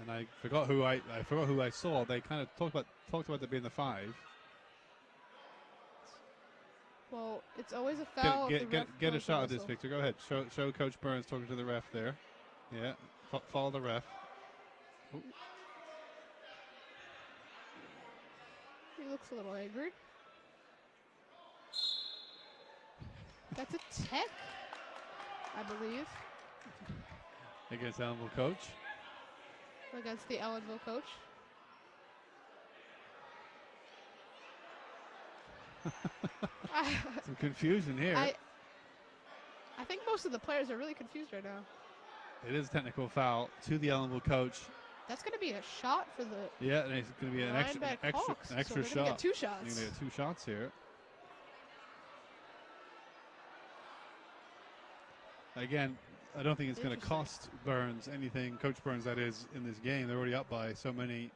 and I forgot who I saw. They kind of talked about there being the 5. Well, it's always a foul. Get a shot of this, Victor. Go ahead. Show Coach Burns talking to the ref there. Yeah, follow the ref. Ooh. He looks a little angry. That's a tech, I believe. Against Ellenville coach. Against the Ellenville coach. Some confusion here. I think most of the players are really confused right now. It is a technical foul to the Ellenville coach. That's going to be a shot for the. Yeah, and it's going to be an extra so shot. Get 2 shots. You're going to get 2 shots here. Again, I don't think it's going to cost Burns anything. Coach Burns, that is, in this game. They're already up by so many.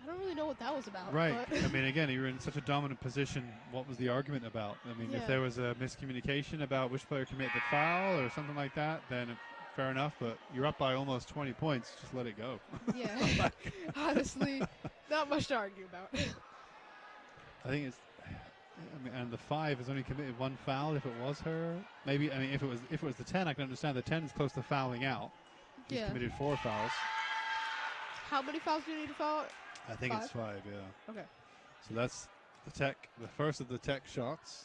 I don't really know what that was about. Right. I mean, again, you're in such a dominant position. What was the argument about? I mean, if there was a miscommunication about which player committed the foul or something like that, then fair enough, but you're up by almost 20 points. Just let it go. Yeah. Honestly, not much to argue about. I think it's. I mean, and the 5 has only committed 1 foul. If it was her, maybe. I mean, if it was the 10, I can understand. The 10 is close to fouling out. She's committed 4 fouls. How many fouls do you need to foul? I think it's 5. Yeah. Okay. So that's the first of the Tech shots,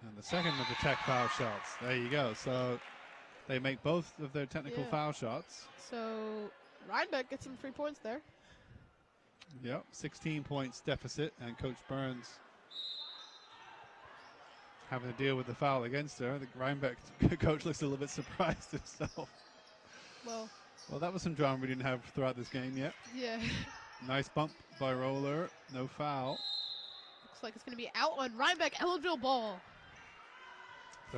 and the second of the Tech foul shots. There you go. So they make both of their technical foul shots. So Rhinebeck gets some 3 points there. Yep, 16 points deficit, and Coach Burns having to deal with the foul against her. The Rhinebeck coach looks a little bit surprised himself. Well, that was some drama we didn't have throughout this game yet. Yeah. Nice bump by Roller, no foul. Looks like it's going to be out on Rhinebeck. Ellenville ball.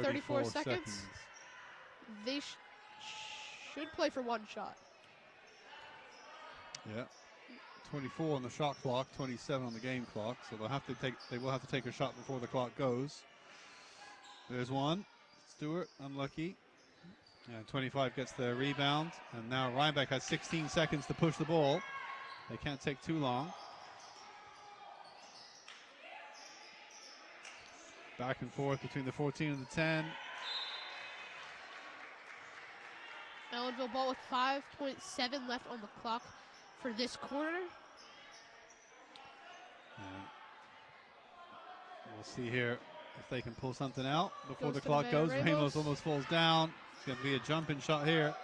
34 seconds. They should play for 1 shot. Yeah. 24 on the shot clock, 27 on the game clock. So they will have to take a shot before the clock goes. There's one. Stewart, unlucky. And 25 gets the rebound. And now Rhinebeck has 16 seconds to push the ball. They can't take too long. Back and forth between the 14 and the 10. Ellenville ball with 5.7 left on the clock for this quarter. We'll see here if they can pull something out before the to clock goes. Ramos. Ramos almost falls down. It's going to be a jumping shot here.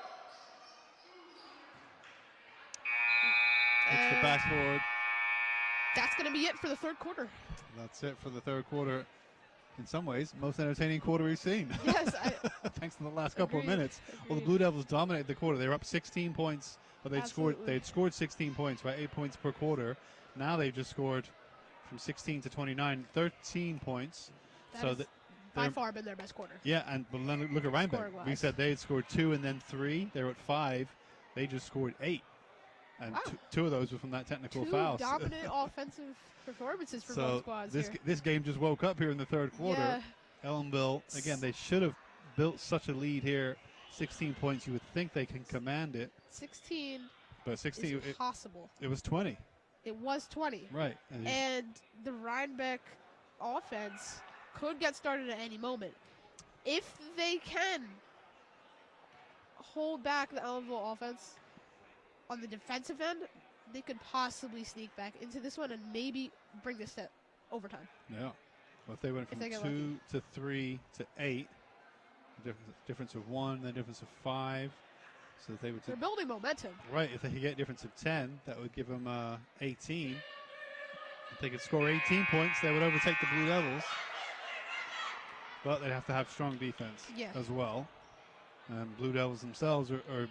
Hits the backboard. That's going to be it for the third quarter. That's it for the third quarter. In some ways, most entertaining quarter we've seen. Yes, thanks to the last couple of minutes. Agreed. Well, the Blue Devils dominated the quarter. They were up 16 points, but Absolutely. they'd scored 16 points, right? 8 points per quarter. Now they've just scored from 16 to 29, 13 points. That is by far been their best quarter. Yeah, and but then look at Rhinebeck. We said they had scored 2 and then 3. They were at 5. They just scored 8. And wow. 2 of those were from that technical Two foul. dominant offensive performances for both squads this game just woke up here in the third quarter. Yeah. Ellenville, again, they should have built such a lead here. 16 points, you would think they can command it. 16 but 16 is possible. It was 20. It was 20. Right. And the Rhinebeck offense could get started at any moment. If they can hold back the Ellenville offense on the defensive end, they could possibly sneak back into this one and maybe bring this to overtime. Yeah. Well, if they went from 2 to 3 to 8, difference of 1, then difference of 5. So if they're building momentum. Right. If they could get a difference of 10, that would give them 18. If they could score 18 points, they would overtake the Blue Devils. But they'd have to have strong defense as well. And Blue Devils themselves are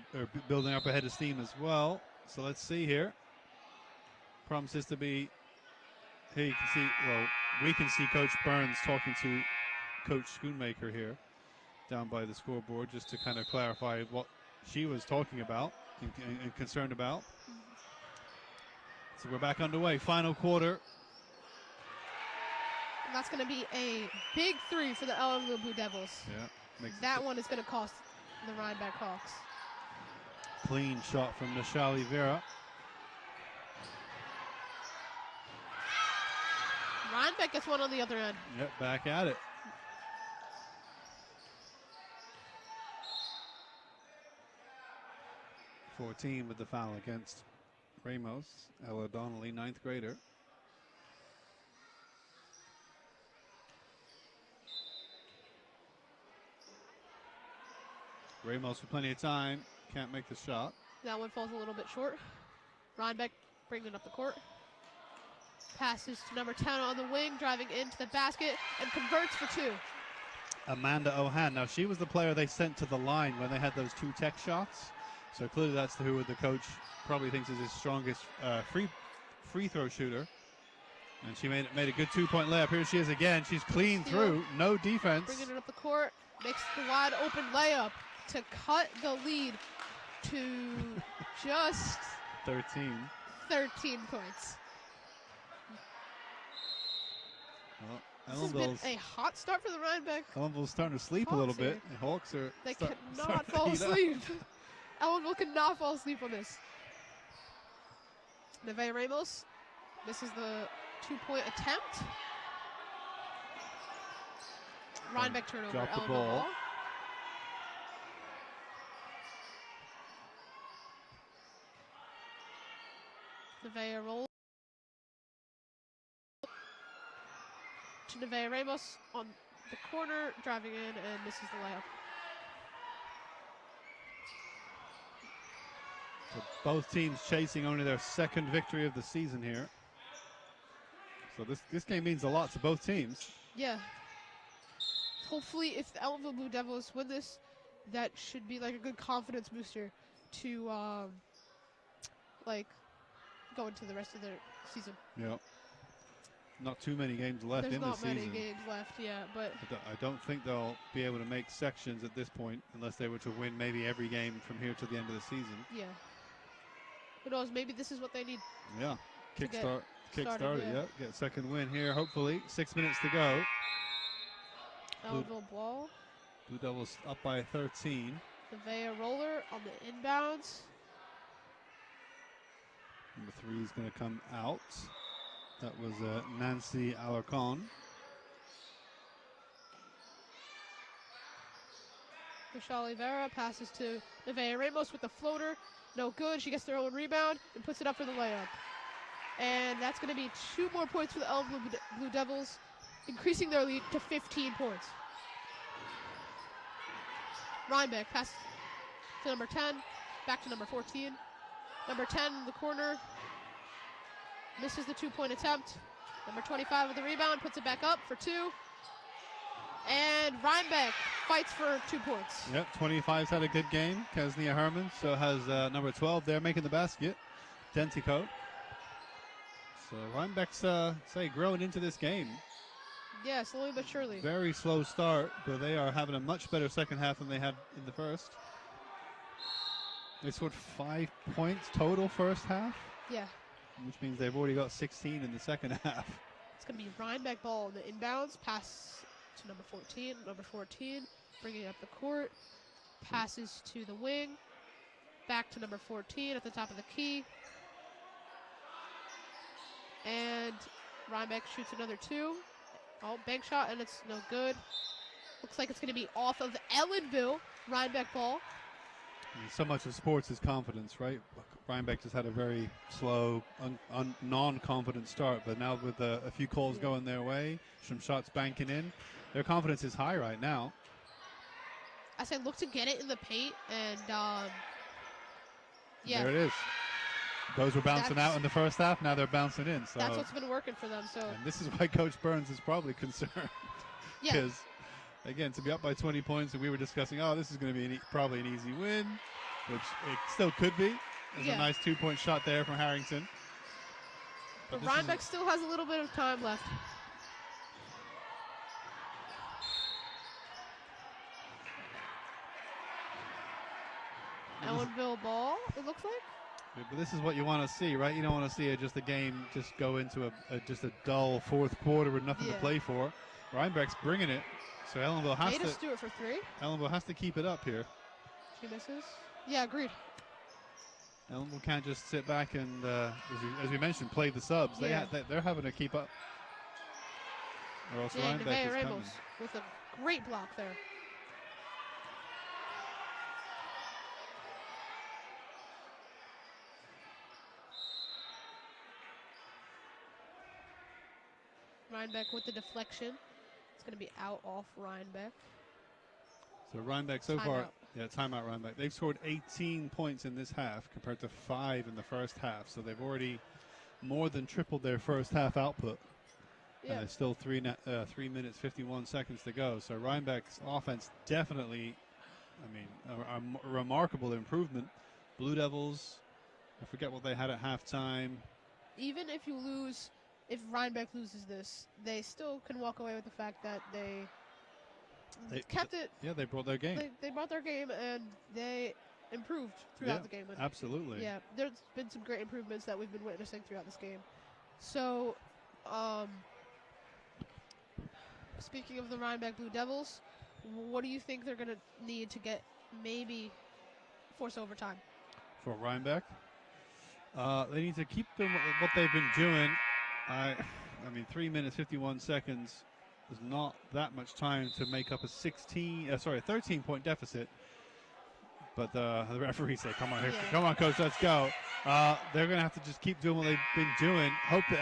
building up a head of steam as well. So let's see here. Promises to be. Here you can see. Well, we can see Coach Burns talking to Coach Schoonmaker here, down by the scoreboard, just to kind of clarify what she was talking about and concerned about. So we're back underway. Final quarter. And that's going to be a big 3 for the Ellenville Blue Devils. Yeah. That one is going to cost the Rhinebeck Hawks. Clean shot from Nishali Vera. Rhinebeck gets one on the other end. Yep, back at it. .14 with the foul against Ramos. Ella Donnelly, 9th grader. Ramos with plenty of time. Can't make the shot. That one falls a little bit short. Rhinebeck bringing it up the court. Passes to number 10 on the wing, driving into the basket, and converts for 2. Amanda Ohan. Now, she was the player they sent to the line when they had those 2 tech shots. So clearly that's who the coach probably thinks is his strongest free throw shooter. And she made a good 2-point layup. Here she is again. She's clean through. No defense. Bringing it up the court. Makes the wide open layup to cut the lead to just 13 points. Well, This has been a hot start for the Rhinebeck. Ellenville's starting to sleep a little bit. The Hawks are cannot fall asleep. Ellenville cannot fall asleep on this. Nevaeh Ramos misses the 2-point attempt. Rhinebeck turnover. Drop the Ellenville ball. Nevaeh rolls to Nevaeh Ramos on the corner, driving in and misses the layup. So both teams chasing only their second victory of the season here. So this game means a lot to both teams. Yeah. Hopefully, if the Ellenville Blue Devils win this, that should be like a good confidence booster to like go into the rest of the season. Yep. Not too many games left in the season. There's not many games left, yeah, but I don't think they'll be able to make sections at this point unless they were to win maybe every game from here to the end of the season. Yeah. Who knows? Maybe this is what they need. Yeah. Kickstart it, yeah. Get a second win here, hopefully. 6 minutes to go. Ellenville ball. Blue Devils up by 13. Nevaeh roller on the inbounds. Number 3 is going to come out. That was Nancy Alarcon. Michelle Oliveira passes to Nevaeh Ramos with the floater. No good. She gets their own rebound and puts it up for the layup. And that's going to be 2 more points for the Ellenville Blue Devils, increasing their lead to 15 points. Rhinebeck passes to number 10, back to number 14. Number 10 in the corner, misses the 2-point attempt. Number 25 with the rebound, puts it back up for 2. And Rhinebeck fights for 2 points. Yep, 25's had a good game. Kesnia Herman, so has number 12 there making the basket, Dentico. So Rhinebeck's, growing into this game. Yeah, slowly but surely. Very slow start, but they are having a much better second half than they had in the first. They scored 5 points total first half. Yeah. Which means they've already got 16 in the second half. It's going to be Rhinebeck ball on the inbounds. Pass to number 14. Number 14 bringing up the court. Passes to the wing. Back to number 14 at the top of the key. And Rhinebeck shoots another 2. Oh, bank shot, and it's no good. Looks like it's going to be off of Ellenville. Rhinebeck ball. So much of sports is confidence, right? Rhinebeck just had a very slow, non-confident start, but now with a few calls going their way, some shots banking in, their confidence is high right now. I said look to get it in the paint, and yeah. There it is. Those were bouncing out in the first half, now they're bouncing in. So that's what's been working for them. So and this is why Coach Burns is probably concerned. Yeah. Because, again, to be up by 20 points, and we were discussing, this is going to be probably an easy win, which it still could be. There's a nice 2-point shot there from Harrington. But Rhinebeck still has a little bit of time left. Ellenville ball, it looks like. Yeah, but this is what you want to see, right? You don't want to see just a game just go into just a dull fourth quarter with nothing to play for. Rhinebeck's bringing it, so Ellenville has to. Stewart for 3. Ellenville has to keep it up here. She misses. Yeah, agreed. Ellenville can't just sit back and, as we mentioned, play the subs. Yeah. They're having to keep up. Or else Rhinebeck Nevaeh is Ramos coming. with a great block there. Rhinebeck with the deflection. It's going to be out off Rhinebeck. So Rhinebeck so far, timeout Rhinebeck. They've scored 18 points in this half compared to 5 in the first half. So they've already more than tripled their first half output. Yeah. And there's still 3 minutes, 51 seconds to go. So Rhinebeck's offense definitely, a remarkable improvement. Blue Devils, I forget what they had at halftime. Even if you lose, if Rhinebeck loses this, they still can walk away with the fact that they kept it. Yeah, they brought their game. They brought their game, and they improved throughout the game. And absolutely. Yeah, there's been some great improvements that we've been witnessing throughout this game. So, Speaking of the Rhinebeck Blue Devils, what do you think they're going to need to get maybe force overtime? For Rhinebeck, they need to keep them what they've been doing. I mean, 3 minutes 51 seconds is not that much time to make up a 13-point deficit. But the referee said, "Come on, here, come on, coach, let's go." They're going to have to just keep doing what they've been doing. Hope that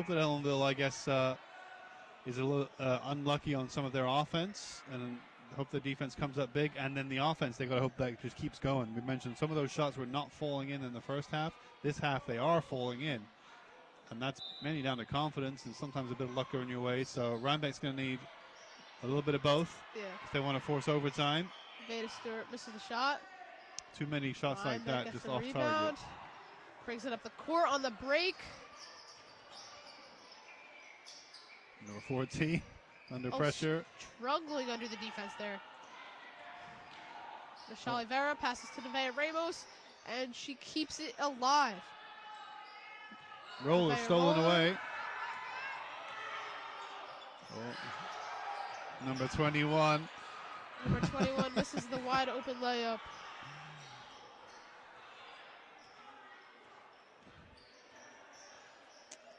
Ellenville, I guess, is a little unlucky on some of their offense, and hope the defense comes up big. And then the offense, they got to hope that just keeps going. We mentioned some of those shots were not falling in the first half. This half, they are falling in, and that's mainly down to confidence and sometimes a bit of luck going your way. So Rhinebeck's going to need a little bit of both if they want to force overtime. Veda Stewart misses the shot. Too many shots like that just off rebound. target. Brings it up the court on the break. Number 14 under pressure. Struggling under the defense there. Michelle Vera passes to Nevaeh Ramos, and she keeps it alive. Roller stolen away. Number 21. Number 21 misses the wide open layup.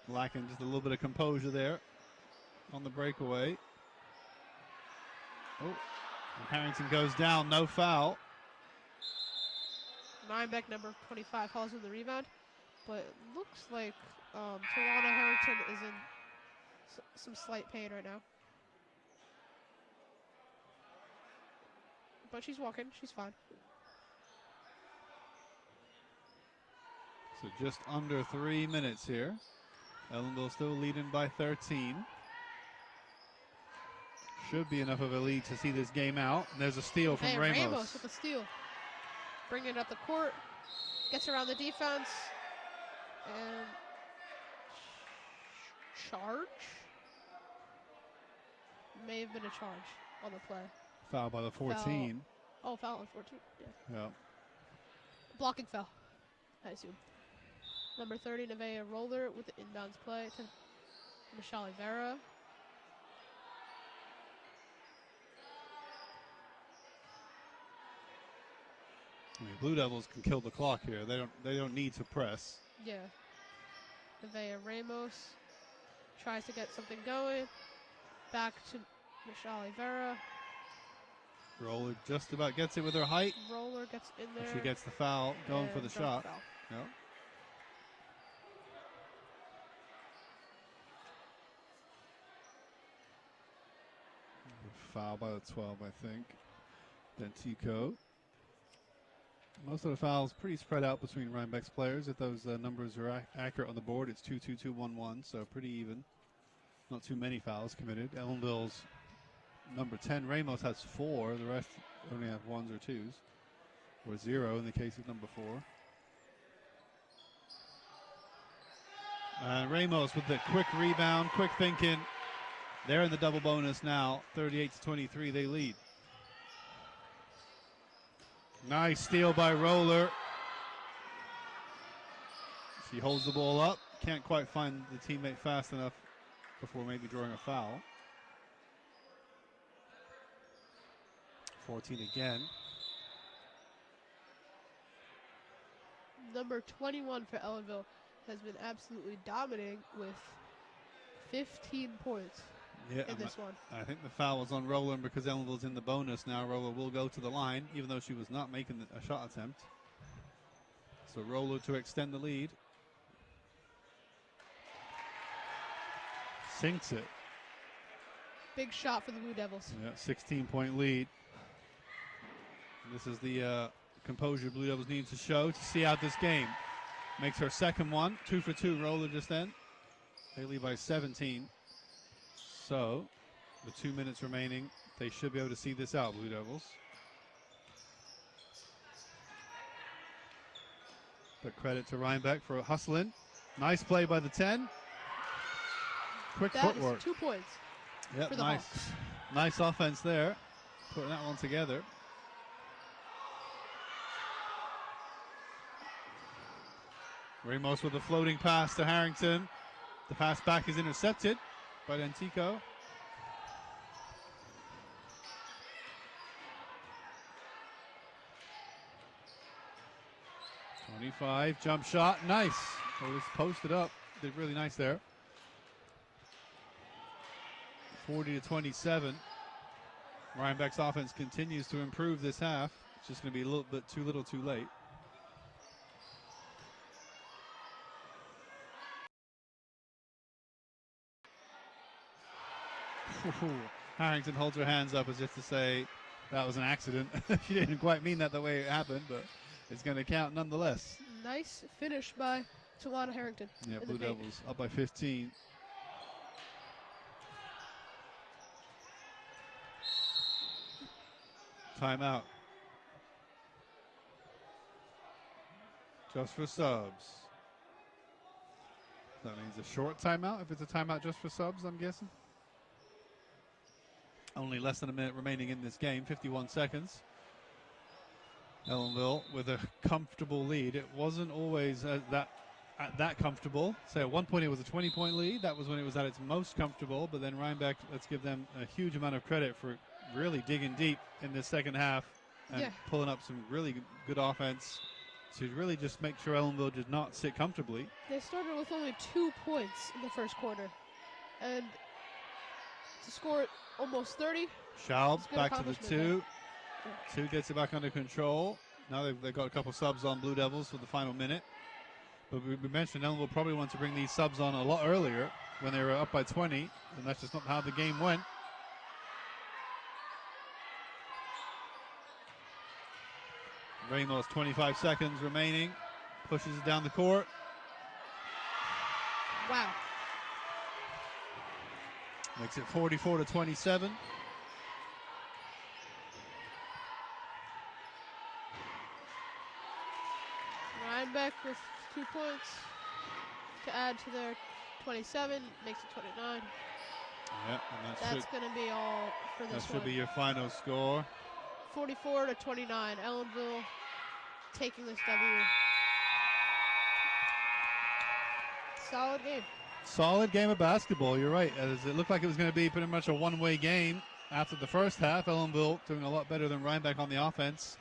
Lacking just a little bit of composure there on the breakaway. Oh, and Harrington goes down, no foul. Rhinebeck, number 25, hauls in the rebound, but it looks like Tawana Harrington is in some slight pain right now. But she's walking, she's fine. So just under 3 minutes here. Ellenville still leading by 13. Should be enough of a lead to see this game out. And there's a steal from Ramos. Ramos with a steal. Bringing it up the court. Gets around the defense. And charge? May have been a charge on the play. Foul by the 14. Foul on 14. Yeah. Blocking foul, I assume. Number 30, Nevaeh Roller with the inbounds play to Michelle Vera. I mean, Blue Devils can kill the clock here. They don't need to press. Yeah. Nevaeh Ramos tries to get something going. Back to Michelle Vera. Roller just about gets it with her height. Roller gets in there. She gets the foul, going for the shot. Yeah. Foul by the 12, I think. Then Tico. Most of the fouls pretty spread out between Rhinebeck's players. If those numbers are accurate on the board, it's 2-2-2-1-1, so pretty even. Not too many fouls committed. Ellenville's number 10, Ramos, has 4. The rest only have 1s or 2s, or 0 in the case of number 4. And Ramos with the quick rebound, quick thinking. They're in the double bonus now. 38-23, they lead. Nice steal by Roller. She holds the ball up. Can't quite find the teammate fast enough before maybe drawing a foul. 14 again. Number 21 for Ellenville has been absolutely dominating with 15 points in this one. I think the foul was on Roller because Ellenville's in the bonus now. Roller will go to the line, even though she was not making a shot attempt. So Roller to extend the lead. Sinks it. Big shot for the Blue Devils. Yeah, 16-point lead. And this is the composure Blue Devils need to show to see out this game. Makes her second one. 2 for 2 Roller just then. They lead by 17. So, with 2 minutes remaining, they should be able to see this out, Blue Devils. But credit to Rhinebeck for hustling. Nice play by the 10. Quick footwork. 2 points. Yep, for the nice. Hawks. Nice offense there. Putting that one together. Ramos with a floating pass to Harrington. The pass back is intercepted. by Lentico. .25 jump shot, nice. It was posted up, did really nice there. 40-27. Rhinebeck's offense continues to improve this half. It's just going to be a little bit too little too late. Harrington holds her hands up as if to say that was an accident. She didn't quite mean that the way it happened, but it's going to count nonetheless. Nice finish by Tawana Harrington. Yeah, Blue Devils up by 15. Timeout. Just for subs. That means a short timeout. If it's a timeout just for subs, I'm guessing. Only less than a minute remaining in this game, 51 seconds. Ellenville with a comfortable lead. It wasn't always that comfortable. So at one point it was a 20-point lead. That was when it was at its most comfortable. But then Rhinebeck, let's give them a huge amount of credit for really digging deep in this second half and pulling up some really good offense to really just make sure Ellenville did not sit comfortably. They started with only 2 points in the first quarter. And to score almost 30. Schaub back to the 2. 2 gets it back under control. Now they've got a couple subs on Blue Devils for the final minute. But we mentioned Ellenville probably wanted to bring these subs on a lot earlier when they were up by 20. And that's just not how the game went. Ramos, 25 seconds remaining. Pushes it down the court. Wow. Makes it 44-27. Rhinebeck with 2 points to add to their 27, makes it 29. Yeah, and that's going to be all for this one. That should be your final score. 44-29. Ellenville taking this W. Solid game. Solid game of basketball, you're right. As it looked like it was going to be pretty much a one-way game after the first half. Ellenville doing a lot better than Rhinebeck on the offense.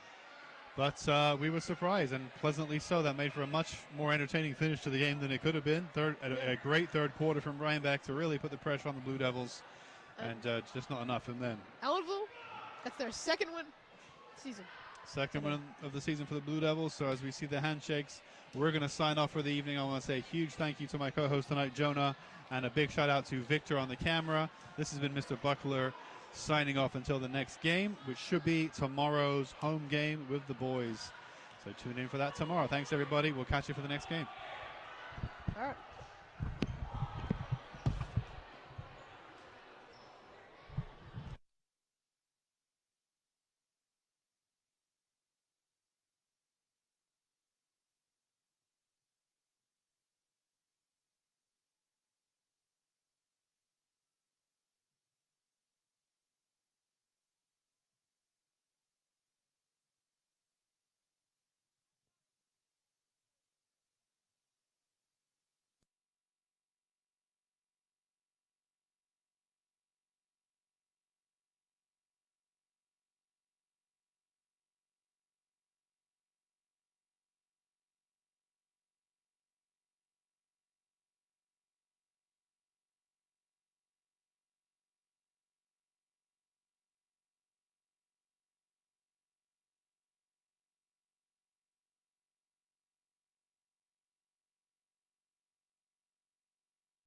But we were surprised, and pleasantly so. That made for a much more entertaining finish to the game than it could have been. A great third quarter from Rhinebeck to really put the pressure on the Blue Devils, and just not enough from them. Ellenville, that's their second win season. Second win of the season for the Blue Devils. So as we see the handshakes, we're going to sign off for the evening. I want to say a huge thank you to my co-host tonight, Jonah, and a big shout out to Victor on the camera. This has been Mr. Buckler signing off until the next game, which should be tomorrow's home game with the boys. So tune in for that tomorrow. Thanks, everybody. We'll catch you for the next game. All right.